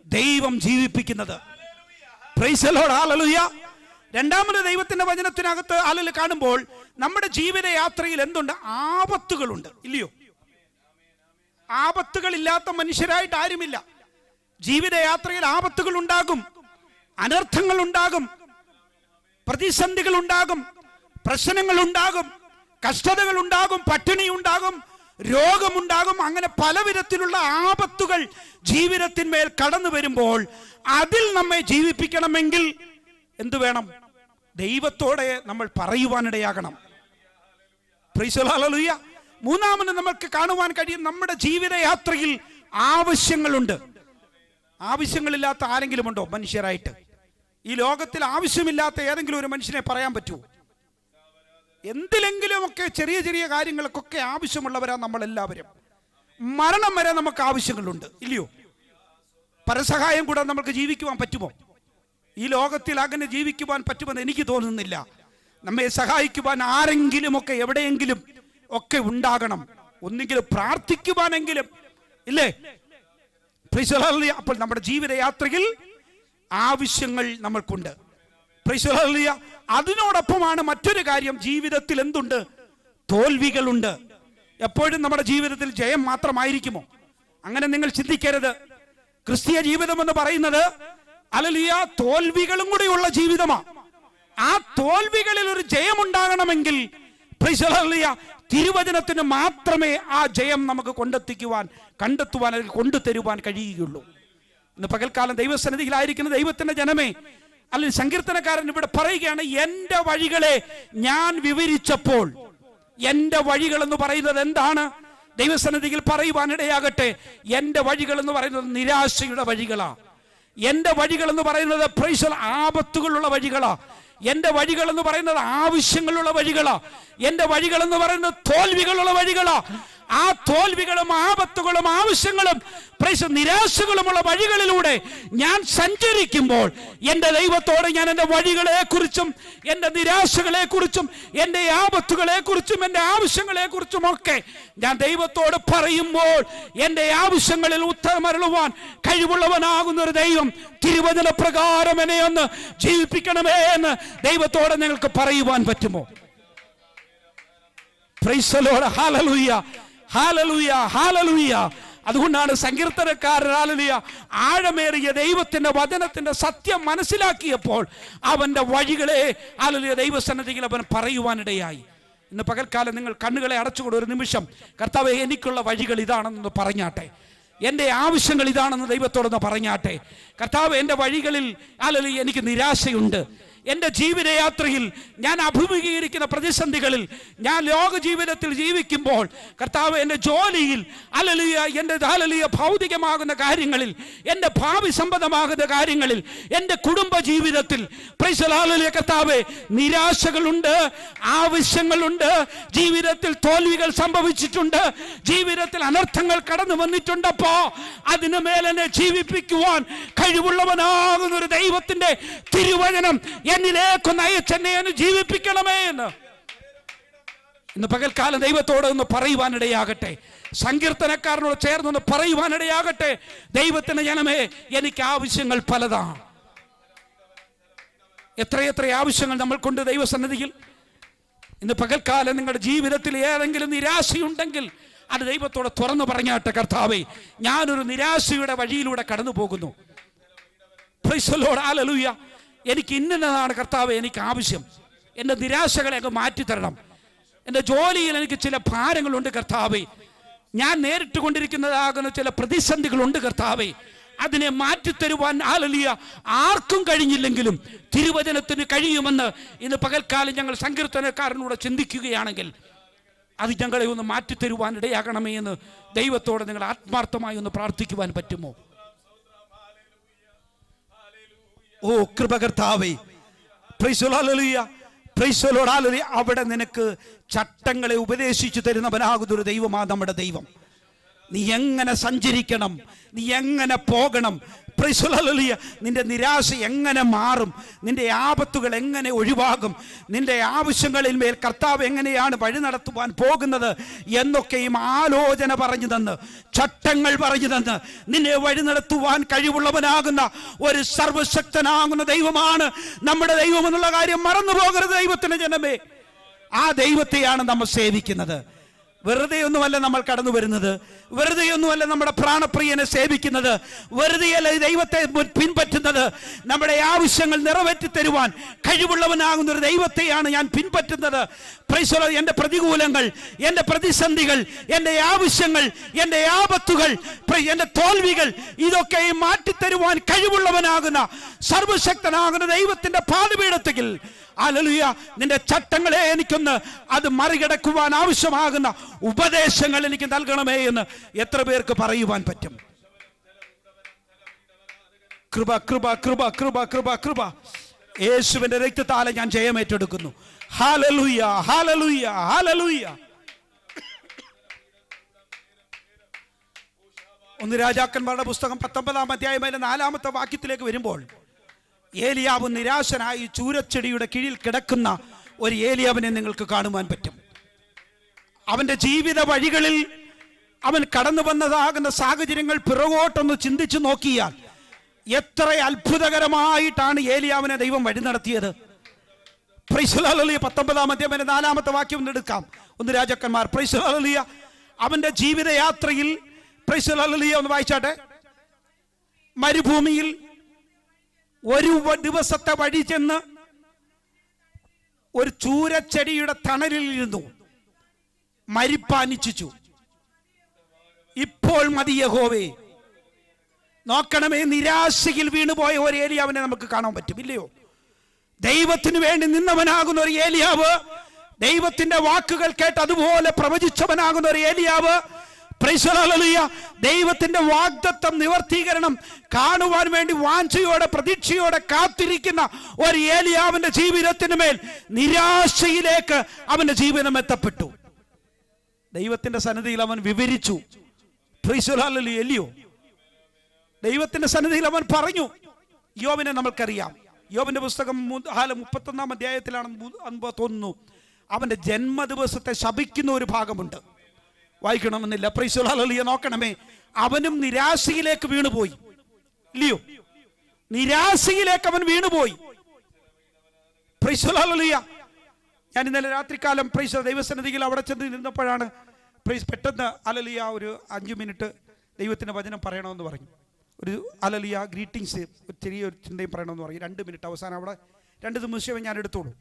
ദൈവം ജീവിപ്പിക്കുന്നത്. Praise the Lord. ഹല്ലേലൂയ. രണ്ടാമത് ദൈവത്തിന്റെ വചനത്തിനകത്ത് ആളുകൾ കാണുമ്പോൾ നമ്മുടെ ജീവിതയാത്രയിൽ എന്തുണ്ട്? ആപത്തുകളുണ്ട്, ഇല്ലയോ? ആപത്തുകളില്ലാത്ത മനുഷ്യരായിട്ട് ആരുമില്ല. ജീവിതയാത്രയിൽ ആപത്തുകൾ ഉണ്ടാകും, അനർത്ഥങ്ങൾ ഉണ്ടാകും, പ്രതിസന്ധികൾ ഉണ്ടാകും, പ്രശ്നങ്ങൾ ഉണ്ടാകും, കഷ്ടതകൾ ഉണ്ടാകും, പട്ടിണി ഉണ്ടാകും, രോഗമുണ്ടാകും. അങ്ങനെ പല വിധത്തിലുള്ള ആപത്തുകൾ ജീവിതത്തിന്മേൽ കടന്നു വരുമ്പോൾ അതിൽ നമ്മെ ജീവിപ്പിക്കണമെങ്കിൽ എന്തു വേണം? ദൈവത്തോടെ നമ്മൾ പറയുവാനിടയാകണം. Praise the Lord. ഹല്ലേലൂയ. മൂന്നാമത് നമുക്ക് കാണുവാൻ കഴിയും, നമ്മുടെ ജീവിതയാത്രയിൽ ആവശ്യങ്ങളുണ്ട്. ആവശ്യങ്ങളില്ലാത്ത ആരെങ്കിലും ഉണ്ടോ മനുഷ്യരായിട്ട്? ഈ ലോകത്തിൽ ആവശ്യമില്ലാത്ത ഏതെങ്കിലും ഒരു മനുഷ്യനെ പറയാൻ പറ്റുമോ? എന്തിലെങ്കിലുമൊക്കെ ചെറിയ ചെറിയ കാര്യങ്ങൾക്കൊക്കെ ആവശ്യമുള്ളവരാ നമ്മളെല്ലാവരും. മരണം വരെ നമുക്ക് ആവശ്യങ്ങളുണ്ട്, ഇല്ലയോ? പരസഹായം കൂടെ നമുക്ക് ജീവിക്കുവാൻ പറ്റുമോ? ഈ ലോകത്തിൽ അങ്ങനെ ജീവിക്കുവാൻ പറ്റുമെന്ന് എനിക്ക് തോന്നുന്നില്ല. നമ്മെ സഹായിക്കുവാൻ ആരെങ്കിലുമൊക്കെ എവിടെയെങ്കിലും ഒക്കെ ഉണ്ടാകണം. ഒന്നെങ്കിലും പ്രാർത്ഥിക്കുവാനെങ്കിലും, ഇല്ലേ? Praise the Lord. അപ്പോൾ നമ്മുടെ ജീവിതയാത്രയിൽ ആവശ്യങ്ങൾ നമ്മൾക്കുണ്ട്. Praise the Lord. അതിനോടൊപ്പമാണ് മറ്റൊരു കാര്യം, ജീവിതത്തിൽ എന്തുണ്ട്? തോൽവികളുണ്ട്. എപ്പോഴും നമ്മുടെ ജീവിതത്തിൽ ജയം മാത്രമായിരിക്കുമോ? അങ്ങനെ നിങ്ങൾ ചിന്തിക്കരുത്. ക്രിസ്തീയ ജീവിതം എന്ന് പറയുന്നത് ഹല്ലേലൂയ തോൽവികളും കൂടിയുള്ള ജീവിതമാണ്. ആ തോൽവികളിൽ ഒരു ജയമുണ്ടാകണമെങ്കിൽ പ്രൈസ് ദി ലോർഡ് തിരുവചനത്തിന് മാത്രമേ ആ ജയം നമുക്ക് കണ്ടെത്തുവാൻ അല്ലെങ്കിൽ കൊണ്ടുതരുവാൻ കഴിയുകയുള്ളൂ. ഇന്ന് പകൽക്കാലം ദൈവസന്നിധിയിലായിരിക്കുന്ന ദൈവത്തിന്റെ ജനമേ, അല്ലെങ്കിൽ സങ്കീർത്തനക്കാരൻ ഇവിടെ പറയുകയാണ്, എന്റെ വഴികളെ ഞാൻ വിവരിച്ചപ്പോൾ. എന്റെ വഴികൾ എന്ന് പറയുന്നത് എന്താണ്? ദൈവസന്നിധിയിൽ പറയുവാനിടയാകട്ടെ, എന്റെ വഴികൾ എന്ന് പറയുന്നത് നിരാശയുടെ വഴികളാ. എന്റെ വഴികൾ എന്ന് പറയുന്നത് പ്രൈസ് ആപത്തുകളുള്ള വഴികളാ. എന്റെ വഴികൾ എന്ന് പറയുന്നത് ആവശ്യങ്ങളുള്ള വഴികളാ. എന്റെ വഴികൾ എന്ന് പറയുന്നത് തോൽവികളുള്ള വഴികളാ. ആ തോൽവികളും ആപത്തുകളും ആവശ്യങ്ങളും പ്രൈസ് നിരാശകളുമുള്ള വഴികളിലൂടെ ഞാൻ സഞ്ചരിക്കുമ്പോൾ എൻ്റെ ദൈവത്തോട് ഞാൻ എൻ്റെ വഴികളെ കുറിച്ചും എൻ്റെ നിരാശകളെ കുറിച്ചും എൻ്റെ ആപത്തുകളെ കുറിച്ചും എൻ്റെ ആവശ്യങ്ങളെ കുറിച്ചും ഒക്കെ ഞാൻ ദൈവത്തോട് പറയുമ്പോൾ എൻ്റെ ആവശ്യങ്ങളിൽ ഉത്തരമരുളുവാൻ കഴിവുള്ളവനാകുന്ന ഒരു ദൈവം തിരുവചന പ്രകാരം എന്നെ ഒന്ന് ജീവിപ്പിക്കണമേ എന്ന് ദൈവത്തോട് നിങ്ങൾക്ക് പറയുവാൻ പറ്റുമോ? Price the Lord. Hallelujah, hallelujah, hallelujah. അതുകൊണ്ടാണ് സങ്കീർത്തനക്കാരൻ ഹല്ലേലൂയ ആഴമേറിയ ദൈവത്തിന്റെ വചനത്തിന്റെ സത്യം മനസ്സിലാക്കിയപ്പോൾ അവന്റെ വഴികളെ ഹല്ലേലൂയ ദൈവസന്നിധിയിൽ അവൻ പറയുവാനിടയായി. ഇന്ന് പകൽക്കാലം നിങ്ങൾ കണ്ണുകളെ അടച്ചുകൊണ്ട് ഒരു നിമിഷം കർത്താവേ എനിക്കുള്ള വഴികൾ ഇതാണെന്ന് പറഞ്ഞാട്ടെ, എൻ്റെ ആവശ്യങ്ങൾ ഇതാണെന്ന് ദൈവത്തോടൊന്ന് പറഞ്ഞാട്ടെ. കർത്താവ് എൻ്റെ വഴികളിൽ ഹല്ലേലൂയ എനിക്ക് നിരാശയുണ്ട്. എൻ്റെ ജീവിതയാത്രയിൽ ഞാൻ അഭിമുഖീകരിക്കുന്ന പ്രതിസന്ധികളിൽ ഞാൻ ലോക ജീവിതത്തിൽ ജീവിക്കുമ്പോൾ കർത്താവ് എൻ്റെ ജോലിയിൽ ഹല്ലേലൂയ എൻ്റെ ഹല്ലേലൂയ ഭൗതികമാകുന്ന കാര്യങ്ങളിൽ എൻ്റെ ഭാവി സംബന്ധമാകുന്ന കാര്യങ്ങളിൽ എൻ്റെ കുടുംബ ജീവിതത്തിൽ പ്രൈസ് ദി ലോർഡ് ഹല്ലേലൂയ കർത്താവേ നിരാശകളുണ്ട്, ആവശ്യങ്ങളുണ്ട്, ജീവിതത്തിൽ തോൽവികൾ സംഭവിച്ചിട്ടുണ്ട്, ജീവിതത്തിൽ അനർത്ഥങ്ങൾ കടന്നു വന്നിട്ടുണ്ടപ്പോ അതിനു മേലെന്നെ ജീവിപ്പിക്കുവാൻ കഴിവുള്ളവനാകുന്ന ഒരു ദൈവത്തിന്റെ തിരുവചനം എന്നിലേക്കൊന്ന് അയച്ചെന്നെ ഒന്ന് ജീവിപ്പിക്കണമേ എന്ന് ഇന്ന് പകൽക്കാലം ദൈവത്തോട് ഒന്ന് പറയുവാനിടയാകട്ടെ. സങ്കീർത്തനക്കാരനോട് ചേർന്നൊന്ന് പറയുവാനിടയാകട്ടെ. ദൈവത്തിന്റെ ജനമേ, എനിക്ക് ആവശ്യങ്ങൾ പലതാണ്. എത്രയെത്ര ആവശ്യങ്ങൾ നമ്മൾക്കുണ്ട് ദൈവസന്നിധിയിൽ. ഇന്ന് പകൽക്കാലം നിങ്ങളുടെ ജീവിതത്തിൽ ഏതെങ്കിലും നിരാശയുണ്ടെങ്കിൽ അത് ദൈവത്തോട് തുറന്നു പറഞ്ഞാട്ടെ. കർത്താവേ, ഞാനൊരു നിരാശയുടെ വഴിയിലൂടെ കടന്നു പോകുന്നു. Price the Lord. ഹല്ലേലൂയ. എനിക്ക് ഇന്നതാണ് കർത്താവ് എനിക്ക് ആവശ്യം. എൻ്റെ നിരാശകളെ അങ്ങ് മാറ്റിത്തരണം. എൻ്റെ ജോലിയിൽ എനിക്ക് ചില ഭാരങ്ങളുണ്ട് കർത്താവേ. ഞാൻ നേരിട്ട് കൊണ്ടിരിക്കുന്നതാകുന്ന ചില പ്രതിസന്ധികളുണ്ട് കർത്താവേ. അതിനെ മാറ്റിത്തരുവാൻ ഹല്ലേലൂയ ആർക്കും കഴിഞ്ഞില്ലെങ്കിലും തിരുവചനത്തിന് കഴിയുമെന്ന് ഇന്ന് പകൽക്കാലം ഞങ്ങൾ സങ്കീർത്തനക്കാരനോട് ചിന്തിക്കുകയാണെങ്കിൽ അത് ഞങ്ങളെ ഒന്ന് മാറ്റിത്തരുവാൻ ഇടയാകണമേ എന്ന് ദൈവത്തോട് നിങ്ങൾ ആത്മാർത്ഥമായി ഒന്ന് പ്രാർത്ഥിക്കുവാൻ പറ്റുമോ? ഓ കൃപകർത്താവേ, പ്രൈസ് ദി ലോർഡ്, ഹല്ലേലൂയ, പ്രൈസ് ദി ലോർഡ്, ഹല്ലേലൂയ. അവിടെ നിനക്ക് ചട്ടങ്ങളെ ഉപദേശിച്ചു തരുന്നവനാകുന്ന ഒരു ദൈവമാണ് നമ്മുടെ ദൈവം. നീ എങ്ങനെ സഞ്ചരിക്കണം, നീ എങ്ങനെ പോകണം, പ്രൈസ് ദി ലോർഡ്, ഹല്ലേലൂയ. നിന്റെ നിരാശ എങ്ങനെ മാറും, നിന്റെ ആപത്തുകൾ എങ്ങനെ ഒഴിവാകും, നിന്റെ ആവശ്യങ്ങളിൽ മേൽ കർത്താവ് എങ്ങനെയാണ് വഴി നടത്തുവാൻ പോകുന്നത് എന്നൊക്കെയും ആലോചന പറഞ്ഞു തന്ന്, ചട്ടങ്ങൾ പറഞ്ഞു തന്ന് നിന്നെ വഴി നടത്തുവാൻ കഴിവുള്ളവനാകുന്ന ഒരു സർവശക്തനാകുന്ന ദൈവമാണ് നമ്മുടെ ദൈവം എന്നുള്ള കാര്യം മറന്നു പോകരുത് ദൈവത്തിന്റെ ജനമേ. ആ ദൈവത്തെയാണ് നമ്മൾ സേവിക്കുന്നത്. വെറുതെയൊന്നുമല്ല നമ്മൾ കടന്നു വരുന്നത്, വെറുതെയൊന്നുമല്ല നമ്മുടെ പ്രാണപ്രിയനെ സേവിക്കുന്നത്, വെറുതെയല്ല ദൈവത്തെ പിൻപറ്റുന്നത്. നമ്മുടെ ആവശ്യങ്ങൾ നിറവേറ്റി തരുവാൻ കഴിവുള്ളവനാകുന്ന ഒരു ദൈവത്തെയാണ് ഞാൻ പിൻപറ്റുന്നത്. Price the Lord. എൻ്റെ പ്രതികൂലങ്ങൾ, എൻ്റെ പ്രതിസന്ധികൾ, എൻ്റെ ആവശ്യങ്ങൾ, എൻ്റെ ആപത്തുകൾ, എൻ്റെ തോൽവികൾ ഇതൊക്കെ മാറ്റിത്തരുവാൻ കഴിവുള്ളവനാകുന്ന സർവശക്തനാകുന്ന ദൈവത്തിന്റെ പാദപീഠത്തിൽ ഹല്ലേലൂയ നിന്റെ ചട്ടങ്ങളെ എനിക്കൊന്ന് അത് മറികടക്കുവാൻ ആവശ്യമാകുന്ന ഉപദേശങ്ങൾ എനിക്ക് നൽകണമേ എന്ന് എത്ര പേർക്ക് പറയുവാൻ പറ്റും? കൃപ കൃപ കൃപ കൃപ കൃപ കൃപ. യേശുവിന്റെ രക്തത്താലെ ഞാൻ ജയമേറ്റെടുക്കുന്നു. Hallelujah hallelujah hallelujah. ഒന്ന് രാജാക്കന്മാരുടെ പുസ്തകം 19-ാം അധ്യായം 4-ാമത്തെ വാക്യത്തിലേക്ക് വരുമ്പോൾ ഏലിയാവ് നിരാശനായി ചൂരച്ചെടിയുടെ കീഴിൽ കിടക്കുന്ന ഒരു ഏലിയാവിനെ നിങ്ങൾക്ക് കാണുവാൻ പറ്റും. അവന്റെ ജീവിത വഴികളിൽ അവൻ കടന്നു വന്നതാകുന്ന സാഹചര്യങ്ങൾ പിറകോട്ടൊന്ന് ചിന്തിച്ചു നോക്കിയാൽ എത്ര അത്ഭുതകരമായിട്ടാണ് ഏലിയാവിനെ ദൈവം വഴി നടത്തിയത്. Price the Lord. 19-ാം അധ്യായം 4-ാമത്തെ വാക്യം ഒന്ന് എടുക്കാം. ഒന്ന് രാജാക്കന്മാർ, പ്രൈസ് ദി ലോർഡ്. അവന്റെ ജീവിതയാത്രയിൽ പ്രൈസ് ദി ലോർഡ് ഒന്ന് വായിച്ചാട്ടെ. മരുഭൂമിയിൽ ഒരു ദിവസത്തെ വഴി ചെന്ന് ഒരു ചൂരച്ചെടിയുടെ തണലിൽ ഇരുന്നു മരിപ്പാനിച്ചു. ഇപ്പോൾ മതി യഹോവേ. നോക്കണമേ, നിരാശയിൽ വീണുപോയ ഒരു ഏലിയാവിനെ നമുക്ക് കാണാൻ പറ്റും, ഇല്ലയോ? ദൈവത്തിന് വേണ്ടി നിന്നവനാകുന്ന ഒരു ഏലിയാവ്, ദൈവത്തിന്റെ വാക്കുകൾ കേട്ട് അതുപോലെ പ്രവചിച്ചവനാകുന്ന ഒരു ഏലിയാവ്, പ്രൈസ് ദി ലോർഡ്, ഹല്ലേലൂയ, ദൈവത്തിന്റെ വാഗ്ദത്തം നിവർത്തീകരണം കാണുവാൻ വേണ്ടി വാഞ്ചയോടെ പ്രതീക്ഷയോടെ കാത്തിരിക്കുന്ന ഒരു ഏലിയാവിന്റെ ജീവിതത്തിന് മേൽ നിരാശയിലേക്ക് അവന്റെ ജീവിതം എത്തപ്പെട്ടു. ദൈവത്തിന്റെ സന്നിധിയിൽ അവൻ വിവരിച്ചു. പ്രൈസ് ദി ലോർഡ്, ഹല്ലേലൂയ, ഇല്ലയോ? ദൈവത്തിന്റെ സന്നിധിയിൽ അവൻ പറഞ്ഞു. യോബിനെ നമ്മൾക്കറിയാം. യോബിന്റെ പുസ്തകം 31-ാം അധ്യായത്തിലാണെന്ന് തോന്നുന്നു. അവന്റെ ജന്മദിവസത്തെ ശപിക്കുന്ന ഒരു ഭാഗമുണ്ട്, വായിക്കണമെന്നില്ല. പ്രൈസ് ദി ലോർഡ്, ഹല്ലേലൂയ. നോക്കണമേ, അവനും നിരാശയിലേക്ക് വീണുപോയി, ഇല്ലയോ? നിരാശയിലേക്ക് അവൻ വീണുപോയി. പ്രൈസ് ദി ലോർഡ്, ഹല്ലേലൂയ. ഞാൻ ഇന്നലെ രാത്രികാലം പ്രൈസ് ദൈവസന്നിധിയിൽ അവിടെ ചെന്ന് നിന്നപ്പോഴാണ് പ്രൈസ് പെട്ടെന്ന് ഹല്ലേലൂയ ഒരു 5 മിനിറ്റ് ദൈവത്തിന്റെ വചനം പറയണമെന്ന് പറഞ്ഞു. ഒരു ഹല്ലേലൂയ ഗ്രീറ്റിങ്സ് ഒരു ചെറിയൊരു ചിന്തയും പറയണമെന്ന് പറഞ്ഞു. 2 മിനിറ്റ് അവസാനം അവിടെ 2 നിമിഷമേ ഞാൻ എടുത്തോളൂ.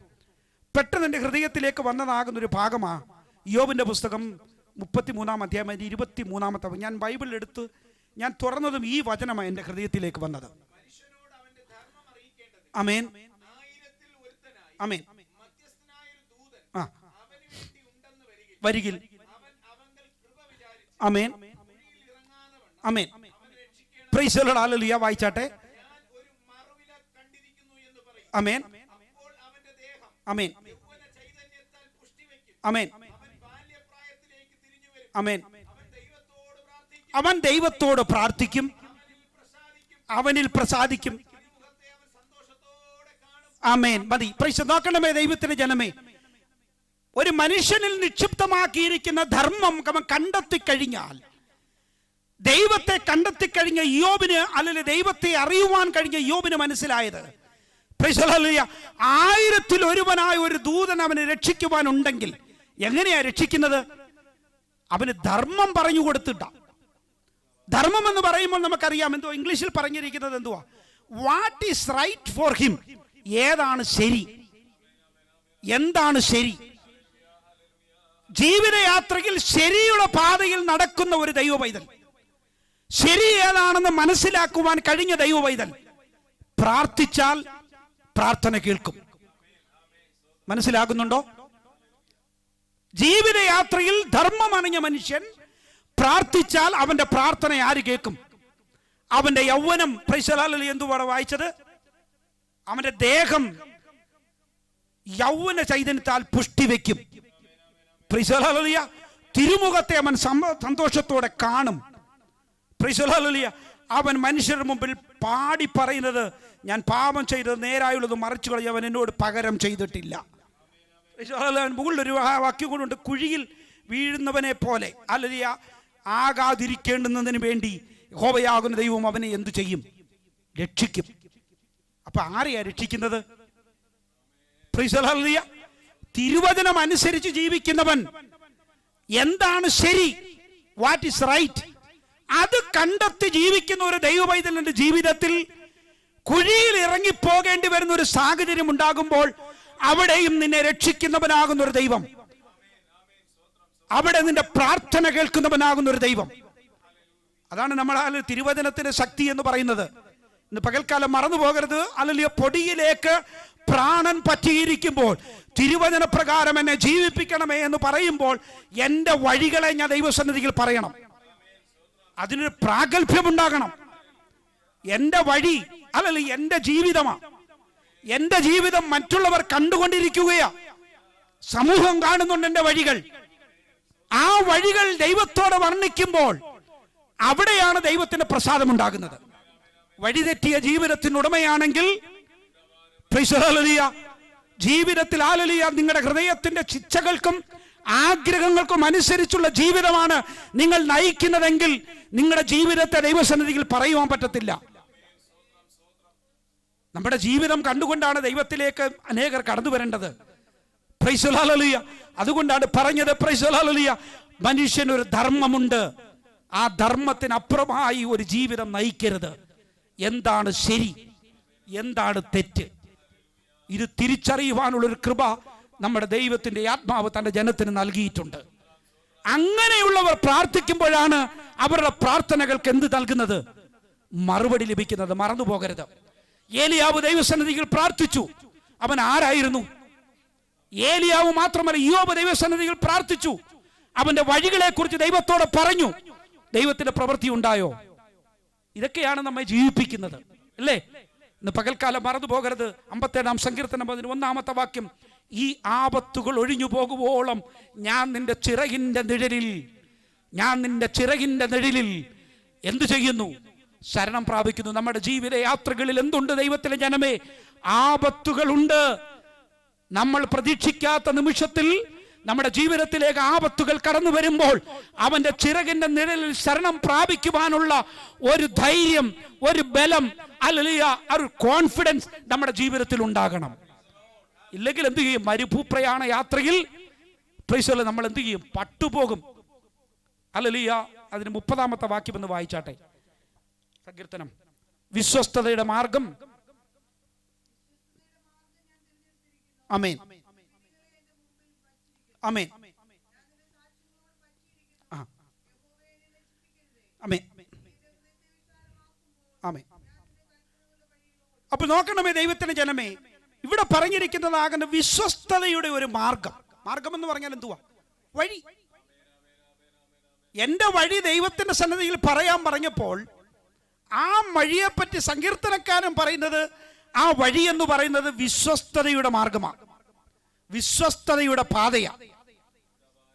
പെട്ടെന്ന് എൻ്റെ ഹൃദയത്തിലേക്ക് വന്നതാകുന്ന ഒരു ഭാഗമാണ് യോബിന്റെ പുസ്തകം 33-ാം അധ്യായം 23-ാമത്തെ. ഞാൻ ബൈബിൾ എടുത്ത് ഞാൻ തുറന്നതും ഈ വചനമാണ് എൻ്റെ ഹൃദയത്തിലേക്ക് വന്നത്. ആമേൻ ആമേൻ. ആ വരികിൽ ആമേൻ ആമേൻ. പ്രൈസ് ദി ലോർഡ്, ഹല്ലേലൂയ. വായിച്ചാട്ടെ. ആമേൻ ആമേൻ ആമേൻ ആമേൻ. അവൻ ദൈവത്തോട് പ്രാർത്ഥിക്കും, അവനിൽ പ്രസാദിക്കും. ആമേൻ. മതി. പ്രൈസ്. നോക്കണമേ ദൈവത്തിന്റെ ജനമേ, ഒരു മനുഷ്യനിൽ നിക്ഷിപ്തമാക്കിയിരിക്കുന്ന ധർമ്മം അവൻ കണ്ടെത്തിക്കഴിഞ്ഞാൽ, ദൈവത്തെ കണ്ടെത്തിക്കഴിഞ്ഞ യോബിന്, അല്ലെങ്കിൽ ദൈവത്തെ അറിയുവാൻ കഴിഞ്ഞ യോബിന് മനസ്സിലായത്, പ്രൈസ് ദി ലോർഡ്, 1000-ൽ-1 ഒരു ദൂതൻ അവനെ രക്ഷിക്കുവാനുണ്ടെങ്കിൽ എങ്ങനെയാ രക്ഷിക്കുന്നത്? അവന് ധർമ്മം പറഞ്ഞു കൊടുത്തിട്ട. ധർമ്മം എന്ന് പറയുമ്പോൾ നമുക്കറിയാം എന്തോ ഇംഗ്ലീഷിൽ പറഞ്ഞിരിക്കുന്നത് എന്തുവാ? What is right for him, ഏതാണ് ശരി, എന്താണ് ശരി. ജീവിതയാത്രയിൽ ശരിയുടെ പാതയിൽ നടക്കുന്ന ഒരു ദൈവ പൈതൽ, ശരി ഏതാണെന്ന് മനസ്സിലാക്കുവാൻ കഴിഞ്ഞ ദൈവ പൈതൽ പ്രാർത്ഥിച്ചാൽ പ്രാർത്ഥന കേൾക്കും. മനസ്സിലാകുന്നുണ്ടോ? ജീവിതയാത്രയിൽ ധർമ്മമണിഞ്ഞ മനുഷ്യൻ പ്രാർത്ഥിച്ചാൽ അവന്റെ പ്രാർത്ഥന ആര് കേൾക്കും? അവന്റെ യൗവനം, എന്തുവാണ് വായിച്ചത്? അവന്റെ ദേഹം യൗവന ചൈതന്യത്താൽ പുഷ്ടി വയ്ക്കും. തിരുമുഖത്തെ അവൻ സന്തോഷത്തോടെ കാണും. അവൻ മനുഷ്യരുടെ മുമ്പിൽ പാടി പറയുന്നത്, ഞാൻ പാപം ചെയ്തത് നേരായുള്ളത് മറച്ചു കളഞ്ഞ് അവൻ എന്നോട് പകരം ചെയ്തിട്ടില്ല. മുകളിലൊരു വാക്യം കൊണ്ടുണ്ട്, കുഴിയിൽ വീഴുന്നവനെ പോലെ ഹല്ലേലൂയ ആകാതിരിക്കേണ്ടുന്നതിന് വേണ്ടി യഹോവയാകുന്ന ദൈവം അവനെ എന്തു ചെയ്യും? രക്ഷിക്കും. അപ്പൊ ആരെയാ രക്ഷിക്കുന്നത്? ഹല്ലേലൂയ. തിരുവചനം അനുസരിച്ച് ജീവിക്കുന്നവൻ എന്താണ് ശരി, വാട്ട് ഈസ് റൈറ്റ്, അത് കണ്ടെത്തി ജീവിക്കുന്ന ഒരു ദൈവ പൈതലിന്റെ ജീവിതത്തിൽ കുഴിയിൽ ഇറങ്ങിപ്പോകേണ്ടി വരുന്ന ഒരു സാഹചര്യം ഉണ്ടാകുമ്പോൾ അവിടെയും നിന്നെ രക്ഷിക്കുന്നവനാകുന്ന ഒരു ദൈവം, അവിടെ നിന്റെ പ്രാർത്ഥന കേൾക്കുന്നവനാകുന്ന ഒരു ദൈവം. അതാണ് നമ്മൾ തിരുവചനത്തിന്റെ ശക്തി എന്ന് പറയുന്നത്. ഇന്ന് പകൽക്കാലം മറന്നു പോകരുത്. അല്ലെങ്കിൽ പൊടിയിലേക്ക് പ്രാണൻ പറ്റിയിരിക്കുമ്പോൾ തിരുവചന പ്രകാരം എന്നെ ജീവിപ്പിക്കണമേ എന്ന് പറയുമ്പോൾ എൻ്റെ വഴികളെ ഞാൻ ദൈവസന്നിധിയിൽ പറയണം. അതിനൊരു പ്രാഗൽഭ്യമുണ്ടാകണം. എൻ്റെ വഴി അല്ലെങ്കിൽ എൻ്റെ ജീവിതമാണ്. എൻ്റെ ജീവിതം മറ്റുള്ളവർ കണ്ടുകൊണ്ടിരിക്കുകയാ, സമൂഹം കാണുന്നുണ്ട് എൻ്റെ വഴികൾ. ആ വഴികൾ ദൈവത്തോട് വർണ്ണിക്കുമ്പോൾ അവിടെയാണ് ദൈവത്തിന്റെ പ്രസാദം ഉണ്ടാകുന്നത്. വഴിതെറ്റിയ ജീവിതത്തിന് ഉടമയാണെങ്കിൽ ജീവിതത്തിൽ നിങ്ങളുടെ ഹൃദയത്തിന്റെ ചിച്ചകൾക്കും ആഗ്രഹങ്ങൾക്കും അനുസരിച്ചുള്ള ജീവിതമാണ് നിങ്ങൾ നയിക്കുന്നതെങ്കിൽ നിങ്ങളുടെ ജീവിതത്തെ ദൈവസന്നിധിയിൽ പറയുവാൻ പറ്റത്തില്ല. നമ്മുടെ ജീവിതം കണ്ടുകൊണ്ടാണ് ദൈവത്തിലേക്ക് അനേകർ കടന്നു വരേണ്ടത്. അതുകൊണ്ടാണ് പറഞ്ഞത് മനുഷ്യനൊരു ധർമ്മമുണ്ട്, ആ ധർമ്മത്തിനപ്പുറമായി ഒരു ജീവിതം നയിക്കരുത്. എന്താണ് ശരി, എന്താണ് തെറ്റ്, ഇത് തിരിച്ചറിയുവാനുള്ളൊരു കൃപ നമ്മുടെ ദൈവത്തിന്റെ ആത്മാവ് തന്റെ ജനത്തിന് നൽകിയിട്ടുണ്ട്. അങ്ങനെയുള്ളവർ പ്രാർത്ഥിക്കുമ്പോഴാണ് അവരുടെ പ്രാർത്ഥനകൾക്ക് എന്ത് നൽകുന്നത്? മറുപടി ലഭിക്കുന്നത്. മറന്നു പോകരുത്. ഏലിയാവ് ദൈവസന്നിധിയിൽ പ്രാർത്ഥിച്ചു. അവൻ ആരായിരുന്നു? ഏലിയാവ് മാത്രമല്ല, യോബ് ദൈവസന്നിധിയിൽ പ്രാർത്ഥിച്ചു. അവന്റെ വഴികളെ കുറിച്ച് ദൈവത്തോട് പറഞ്ഞു. ദൈവത്തിന്റെ പ്രവൃത്തി ഉണ്ടായോ? ഇതൊക്കെയാണ് നമ്മെ ജീവിപ്പിക്കുന്നത്, അല്ലേ? ഇന്ന് പകൽക്കാലം മറന്നു പോകരുത്. 57-ാം സങ്കീർത്തനം 11-ാമത്തെ വാക്യം, ഈ ആപത്തുകൾ ഒഴിഞ്ഞു പോകുവോളം ഞാൻ നിന്റെ ചിറകിന്റെ നിഴലിൽ എന്തു ചെയ്യുന്നു? ശരണം പ്രാപിക്കുന്നു. നമ്മുടെ ജീവിത യാത്രകളിൽ എന്തുണ്ട് ദൈവത്തിലെ ജനമേ? ആപത്തുകളുണ്ട്. നമ്മൾ പ്രതീക്ഷിക്കാത്ത നിമിഷത്തിൽ നമ്മുടെ ജീവിതത്തിലേക്ക് ആപത്തുകൾ കടന്നു വരുമ്പോൾ അവന്റെ ചിറകിന്റെ നിഴലിൽ ശരണം പ്രാപിക്കുവാനുള്ള ഒരു ധൈര്യം, ഒരു ബലം, അല്ലെങ്കിൽ ഒരു കോൺഫിഡൻസ് നമ്മുടെ ജീവിതത്തിൽ ഉണ്ടാകണം. ഇല്ലെങ്കിൽ എന്ത് ചെയ്യും? മരുഭൂപ്രയാണ യാത്രയിൽ നമ്മൾ എന്ത് ചെയ്യും? പട്ടുപോകും. ഹല്ലേലൂയ. അതിന് 30-ാമത്തെ വാക്യം ഒന്ന് വായിച്ചാട്ടെ. സങ്കീർത്തനം, വിശ്വസ്തതയുടെ മാർഗം. ആമേൻ, ആമേൻ, ആമേൻ, ആമേൻ. അപ്പൊ നോക്കണമേ ദൈവത്തിന്റെ ജനമേ, ഇവിടെ പറഞ്ഞിരിക്കുന്നതാകുന്ന വിശ്വസ്തതയുടെ ഒരു മാർഗം. മാർഗം എന്ന് പറഞ്ഞാൽ എന്തുവാ? വഴി. എന്റെ വഴി ദൈവത്തിന്റെ സന്നിധിയിൽ പറയാൻ പറഞ്ഞപ്പോൾ ആ വഴിയെപ്പറ്റി സങ്കീർത്തനക്കാരൻ പറയുന്നത്, ആ വഴി എന്ന് പറയുന്നത് വിശ്വസ്തതയുടെ മാർഗമാണ്, വിശ്വസ്തതയുടെ പാതയാണ്.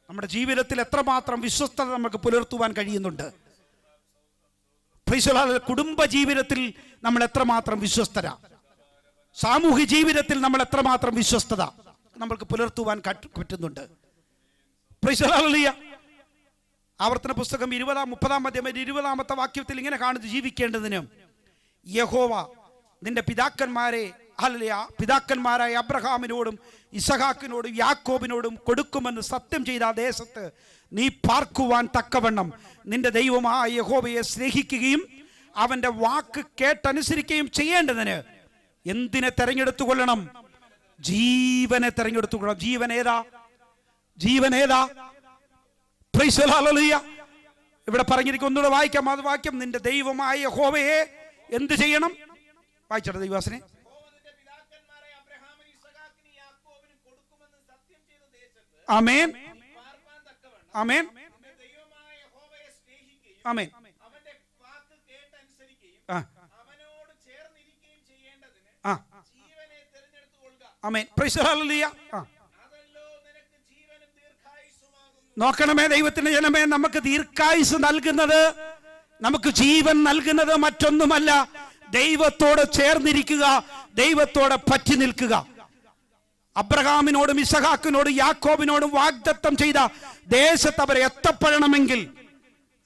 നമ്മുടെ ജീവിതത്തിൽ എത്രമാത്രം വിശ്വസ്തത നമുക്ക് പുലർത്തുവാൻ കഴിയുന്നുണ്ട്? കുടുംബ ജീവിതത്തിൽ നമ്മൾ എത്രമാത്രം വിശ്വസ്തത, സാമൂഹ്യ ജീവിതത്തിൽ നമ്മൾ എത്രമാത്രം വിശ്വസ്തത നമ്മൾക്ക് പുലർത്തുവാൻ പറ്റുന്നുണ്ട്? ആവർത്തന പുസ്തകം 30-ാം അധ്യായം 20-ാമത്തെ വാക്യത്തിൽ ഇങ്ങനെ കാണുന്നു, ജീവിക്കേണ്ടതിന് യഹോവ നിന്റെ പിതാക്കന്മാരായ അബ്രഹാമിനോടും ഇസഹാക്കിനോടും യാക്കോബിനോടും കൊടുക്കുമെന്ന് സത്യം ചെയ്ത ആ ദേശത്ത് നീ പാർക്കുവാൻ തക്കവണ്ണം നിന്റെ ദൈവമായ യഹോവയെ സ്നേഹിക്കുകയും അവന്റെ വാക്ക് കേട്ടനുസരിക്കുകയും ചെയ്യേണ്ടതിന് എന്തിനെ തെരഞ്ഞെടുത്തു കൊള്ളണം? ജീവനെ തെരഞ്ഞെടുത്തു കൊള്ളണം. ജീവൻ ഏതാ? ജീവൻ ഏതാ? Price the Lord, hallelujah. ഇവിടെ പറഞ്ഞിരിക്കും, ഒന്നുകൂടെ വായിക്കാം. അത് വാക്യം, നിന്റെ ദൈവമായ യഹോവയെ എന്ത് ചെയ്യണം? വായിച്ചോട്ടെ ദൈവദാസനെ. ആമേൻ, ആമേൻ, ആമേൻ. ആമേൻ, പ്രൈസ് ദി ലോർഡ്, ഹല്ലേലൂയ. നോക്കണമേ ദൈവത്തിന്റെ ജനമേ, നമുക്ക് ദീർഘായുസ് നൽകുന്നത്, നമുക്ക് ജീവൻ നൽകുന്നത് മറ്റൊന്നുമല്ല, ദൈവത്തോട് ചേർന്നിരിക്കുക, ദൈവത്തോട് പറ്റി നിൽക്കുക. അബ്രഹാമിനോടും ഇസഹാക്കിനോടും യാക്കോബിനോടും വാഗ്ദത്തം ചെയ്ത ദേശത്ത് അവർ എത്തപ്പെടണമെങ്കിൽ,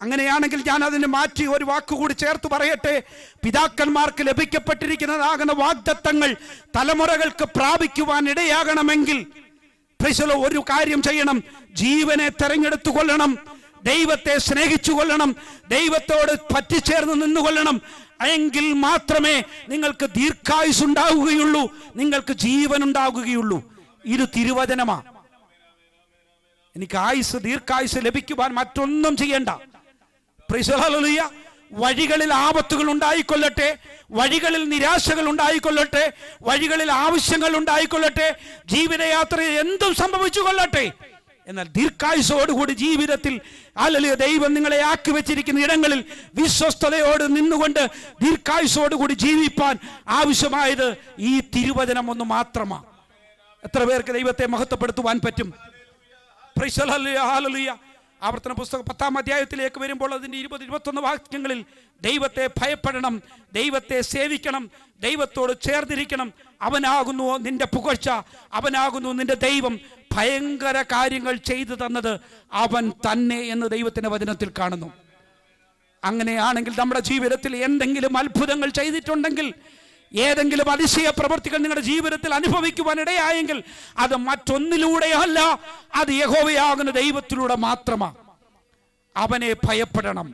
അങ്ങനെയാണെങ്കിൽ ഞാൻ അതിന് മാറ്റി ഒരു വാക്കുകൂടി ചേർത്ത് പറയട്ടെ, പിതാക്കന്മാർക്ക് ലഭിക്കപ്പെട്ടിരിക്കുന്നതാകുന്ന വാഗ്ദത്തങ്ങൾ തലമുറകൾക്ക് പ്രാപിക്കുവാൻ ഇടയാകണമെങ്കിൽ ഒരു കാര്യം ചെയ്യണം, ജീവനെ തെരഞ്ഞെടുത്തു കൊള്ളണം, ദൈവത്തെ സ്നേഹിച്ചു കൊള്ളണം, ദൈവത്തോട് പറ്റിച്ചേർന്ന് നിന്നുകൊള്ളണം. എങ്കിൽ മാത്രമേ നിങ്ങൾക്ക് ദീർഘായുസ് ഉണ്ടാവുകയുള്ളൂ, നിങ്ങൾക്ക് ജീവൻ ഉണ്ടാവുകയുള്ളൂ. ഇത് തിരുവചനമാ. എനിക്ക് ആയുസ്, ദീർഘായുസ് ലഭിക്കുവാൻ മറ്റൊന്നും ചെയ്യണ്ട. Price the Lord, hallelujah. വഴികളിൽ ആപത്തുകൾ ഉണ്ടായിക്കൊള്ളട്ടെ, വഴികളിൽ നിരാശകൾ ഉണ്ടായിക്കൊള്ളട്ടെ, വഴികളിൽ ആവശ്യങ്ങൾ ഉണ്ടായിക്കൊള്ളട്ടെ, ജീവിതയാത്രയിൽ എന്തും സംഭവിച്ചു കൊള്ളട്ടെ, എന്നാൽ ദീർഘായുസോടുകൂടി ജീവിതത്തിൽ ഹല്ലേലൂയ ദൈവം നിങ്ങളെ ആക്കി വെച്ചിരിക്കുന്ന ഇടങ്ങളിൽ വിശ്വസ്തയോട് നിന്നുകൊണ്ട് ദീർഘായുസോടുകൂടി ജീവിപ്പാൻ ആവശ്യമായത് ഈ തിരുവചനം ഒന്ന് മാത്രമാണ്. എത്ര പേർക്ക് ദൈവത്തെ മഹത്വപ്പെടുത്തുവാൻ പറ്റും? Price the Lord, hallelujah. ആവർത്തന പുസ്തകം 10-ാം അധ്യായത്തിലേക്ക് വരുമ്പോൾ അതിൻ്റെ 20-21 വാക്യങ്ങളിൽ ദൈവത്തെ ഭയപ്പെടണം, ദൈവത്തെ സേവിക്കണം, ദൈവത്തോട് ചേർന്നിരിക്കണം. അവനാകുന്നു നിന്റെ പുകഴ്ച, അവനാകുന്നു നിന്റെ ദൈവം. ഭയങ്കര കാര്യങ്ങൾ ചെയ്തു തന്നത് അവൻ തന്നെ എന്ന് ദൈവത്തിന്റെ വചനത്തിൽ കാണുന്നു. അങ്ങനെയാണെങ്കിൽ നമ്മുടെ ജീവിതത്തിൽ എന്തെങ്കിലും അത്ഭുതങ്ങൾ ചെയ്തിട്ടുണ്ടെങ്കിൽ, ഏതെങ്കിലും അതിശയ പ്രവൃത്തികൾ നിങ്ങളുടെ ജീവിതത്തിൽ അനുഭവിക്കുവാൻ ഇടയായെങ്കിൽ അത് മറ്റൊന്നിലൂടെയല്ല, അത് യഹോവയാകുന്ന ദൈവത്തിലൂടെ മാത്രമാണ്. അവനെ ഭയപ്പെടണം,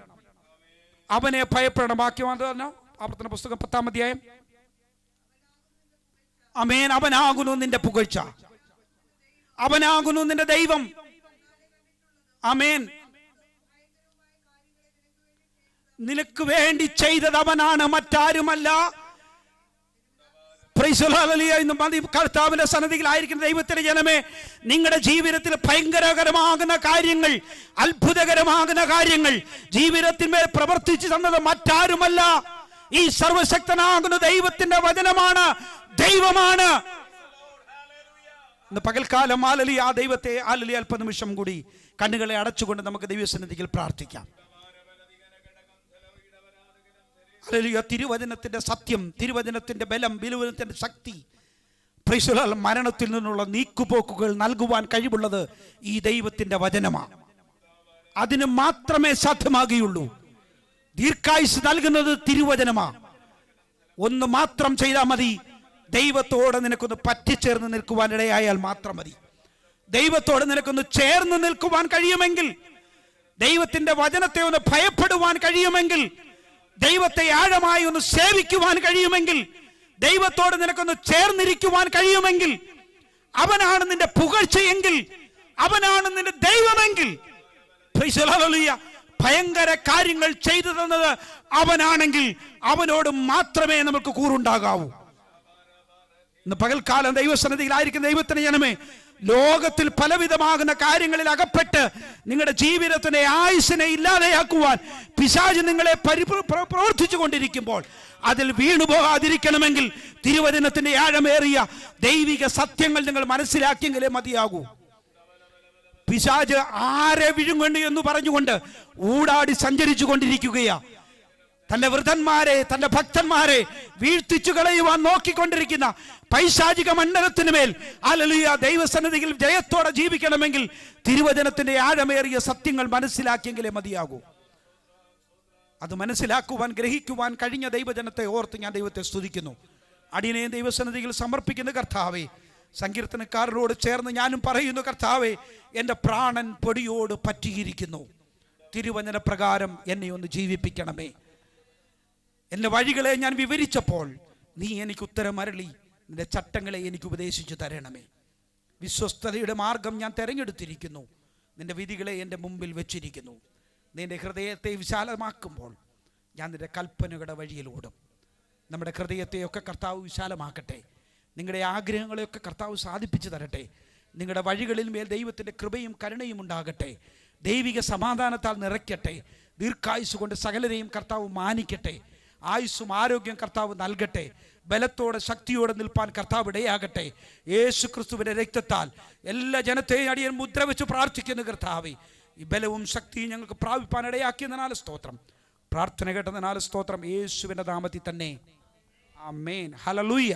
അവനെ ഭയപ്പെടണം. വാക്യം ആവർത്തന പുസ്തകം 10-ാം അധ്യായം. ആമേൻ. അവനാകുന്നു നിന്റെ പുകഴ്ച, അവനാകുന്നു നിന്റെ ദൈവം. ആമേൻ. നിനക്ക് വേണ്ടി ചെയ്തത് അവനാണ്, മറ്റാരുമല്ല. Price the Lord, hallelujah. ഇന്ന് കർത്താവിന്റെ സന്നിധിയിലായിരിക്കുന്ന ദൈവത്തിന്റെ ജനമേ, നിങ്ങളുടെ ജീവിതത്തിൽ ഭയങ്കരകരമാകുന്ന കാര്യങ്ങൾ, അത്ഭുതകരമാകുന്ന കാര്യങ്ങൾ ജീവിതത്തിന്മേൽ പ്രവർത്തിച്ചു തന്നത് മറ്റാരുമല്ല, ഈ സർവശക്തനാകുന്ന ദൈവത്തിന്റെ വചനമാണ്, ദൈവമാണ്. ഇന്ന് പകൽക്കാലം ഹല്ലേലൂയ ആ ദൈവത്തെ ഹല്ലേലൂയ അല്പനിമിഷം കൂടി കണ്ണുകളെ അടച്ചുകൊണ്ട് നമുക്ക് ദൈവസന്നിധിയിൽ പ്രാർത്ഥിക്കാം. ഹല്ലേലൂയ. തിരുവചനത്തിന്റെ സത്യം, തിരുവചനത്തിന്റെ ബലം, തിരുവചനത്തിന്റെ ശക്തി, പ്രൈസ് ദി ലോർഡ്, മരണത്തിൽ നിന്നുള്ള നീക്കുപോക്കുകൾ നൽകുവാൻ കഴിവുള്ളത് ഈ ദൈവത്തിന്റെ വചനമാണ്. അതിന് മാത്രമേ സാധ്യമാകുകയുള്ളൂ. ദീർഘായുസ് നൽകുന്നത് തിരുവചനമാണ്. ഒന്ന് മാത്രം ചെയ്താൽ മതി, ദൈവത്തോട് നിനക്കൊന്ന് പറ്റിച്ചേർന്ന് നിൽക്കുവാൻ ഇടയായാൽ മാത്രം മതി. ദൈവത്തോട് നിനക്കൊന്ന് ചേർന്ന് നിൽക്കുവാൻ കഴിയുമെങ്കിൽ, ദൈവത്തിന്റെ വചനത്തെ ഒന്ന് ഭയപ്പെടുവാൻ കഴിയുമെങ്കിൽ, ദൈവത്തെ ആഴമായി ഒന്ന് സേവിക്കുവാൻ കഴിയുമെങ്കിൽ, ദൈവത്തോട് നിനക്കൊന്ന് ചേർന്നിരിക്കുവാൻ കഴിയുമെങ്കിൽ, അവനാണ് നിന്റെ പുകഴ്ചയെങ്കിൽ, അവനാണ് നിന്റെ ദൈവമെങ്കിൽ, പ്രൈസ് ദി ലോർഡ്, ഹല്ലേലൂയ, ഭയങ്കര കാര്യങ്ങൾ ചെയ്തു തന്നത് അവനാണെങ്കിൽ അവനോട് മാത്രമേ നമുക്ക് കൂറുണ്ടാകാവൂ. ഇന്ന് പകൽക്കാലം ദൈവസന്നിധിയിലായിരിക്കുന്ന ദൈവത്തിന്റെ ജനമേ, ലോകത്തിൽ പലവിധമാകുന്ന കാര്യങ്ങളിൽ അകപ്പെട്ട് നിങ്ങളുടെ ജീവിതത്തിന്റെ ആയുസ്സിനെ ഇല്ലാതെയാക്കുവാൻ പിശാച് നിങ്ങളെ പ്രവർത്തിച്ചു കൊണ്ടിരിക്കുമ്പോൾ അതിൽ വീണുപോകാതിരിക്കണമെങ്കിൽ തിരുവചനത്തിന്റെ ആഴമേറിയ ദൈവിക സത്യങ്ങൾ നിങ്ങൾ മനസ്സിലാക്കിയെങ്കിലേ മതിയാകൂ. പിശാച് ആരെ വിഴുങ്ങുന്നു എന്ന് പറഞ്ഞുകൊണ്ട് ഊടാടി സഞ്ചരിച്ചു കൊണ്ടിരിക്കുകയാ. തന്റെ വൃദ്ധന്മാരെ, തന്റെ ഭക്തന്മാരെ വീഴ്ത്തിച്ചു കളയുവാൻ നോക്കിക്കൊണ്ടിരിക്കുന്ന പൈശാചിക മണ്ഡലത്തിന് മേൽ ഹല്ലേലൂയ ദൈവസന്നിധിയിൽ ജയത്തോടെ ജീവിക്കണമെങ്കിൽ തിരുവചനത്തിന്റെ ആഴമേറിയ സത്യങ്ങൾ മനസ്സിലാക്കിയെങ്കിലേ മതിയാകൂ. അത് മനസ്സിലാക്കുവാൻ, ഗ്രഹിക്കുവാൻ കഴിഞ്ഞ ദൈവജനത്തെ ഓർത്ത് ഞാൻ ദൈവത്തെ സ്തുതിക്കുന്നു. അടിയനെ ദൈവസന്നിധിയിൽ സമർപ്പിക്കുന്ന കർത്താവേ, സങ്കീർത്തനക്കാരനോട് ചേർന്ന് ഞാനും പറയുന്നു, കർത്താവേ, എൻ്റെ പ്രാണൻ പൊടിയോട് പറ്റിയിരിക്കുന്നു. തിരുവചന പ്രകാരം എന്നെ ഒന്ന് ജീവിപ്പിക്കണമേ. എൻ്റെ വഴികളെ ഞാൻ വിവരിച്ചപ്പോൾ നീ എനിക്ക് ഉത്തരം അരുളി നിന്റെ ചട്ടങ്ങളെ എനിക്ക് ഉപദേശിച്ചു തരണമേ. വിശ്വസ്തതയുടെ മാർഗം ഞാൻ തിരഞ്ഞെടുത്തിരിക്കുന്നു, നിന്റെ വിധികളെ എൻ്റെ മുമ്പിൽ വെച്ചിരിക്കുന്നു. നിന്റെ ഹൃദയത്തെ വിശാലമാക്കുമ്പോൾ ഞാൻ നിന്റെ കൽപ്പനകളുടെ വഴിയിലോടും. നമ്മുടെ ഹൃദയത്തെയൊക്കെ കർത്താവ് വിശാലമാക്കട്ടെ. നിങ്ങളുടെ ആഗ്രഹങ്ങളെയൊക്കെ കർത്താവ് സാധിപ്പിച്ചു തരട്ടെ. നിങ്ങളുടെ വഴികളിൽ മേൽ ദൈവത്തിൻ്റെ കൃപയും കരുണയും ഉണ്ടാകട്ടെ. ദൈവിക സമാധാനത്താൽ നിറയ്ക്കട്ടെ. ദീർഘായുസ് കൊണ്ട് സകലരെയും കർത്താവ് മാനിക്കട്ടെ. ആയുസ്സും ആരോഗ്യം കർത്താവ് നൽകട്ടെ. ബലത്തോടെ ശക്തിയോടെ നിൽപ്പാൻ കർത്താവ് ഇടയാകട്ടെ. യേശു ക്രിസ്തുവിൻ്റെ രക്തത്താൽ എല്ലാ ജനത്തെയും അടിയൻ മുദ്ര വെച്ച് പ്രാർത്ഥിക്കുന്നു. കർത്താവേ, ഈ ബലവും ശക്തിയും ഞങ്ങൾക്ക് പ്രാപിപ്പാൻ ഇടയാക്കിയതിനാൽ സ്തോത്രം. പ്രാർത്ഥന കേട്ടതിനാൽ സ്തോത്രം. യേശുവിൻ്റെ നാമത്തിൽ തന്നെ ആമേൻ. ഹല്ലേലൂയ.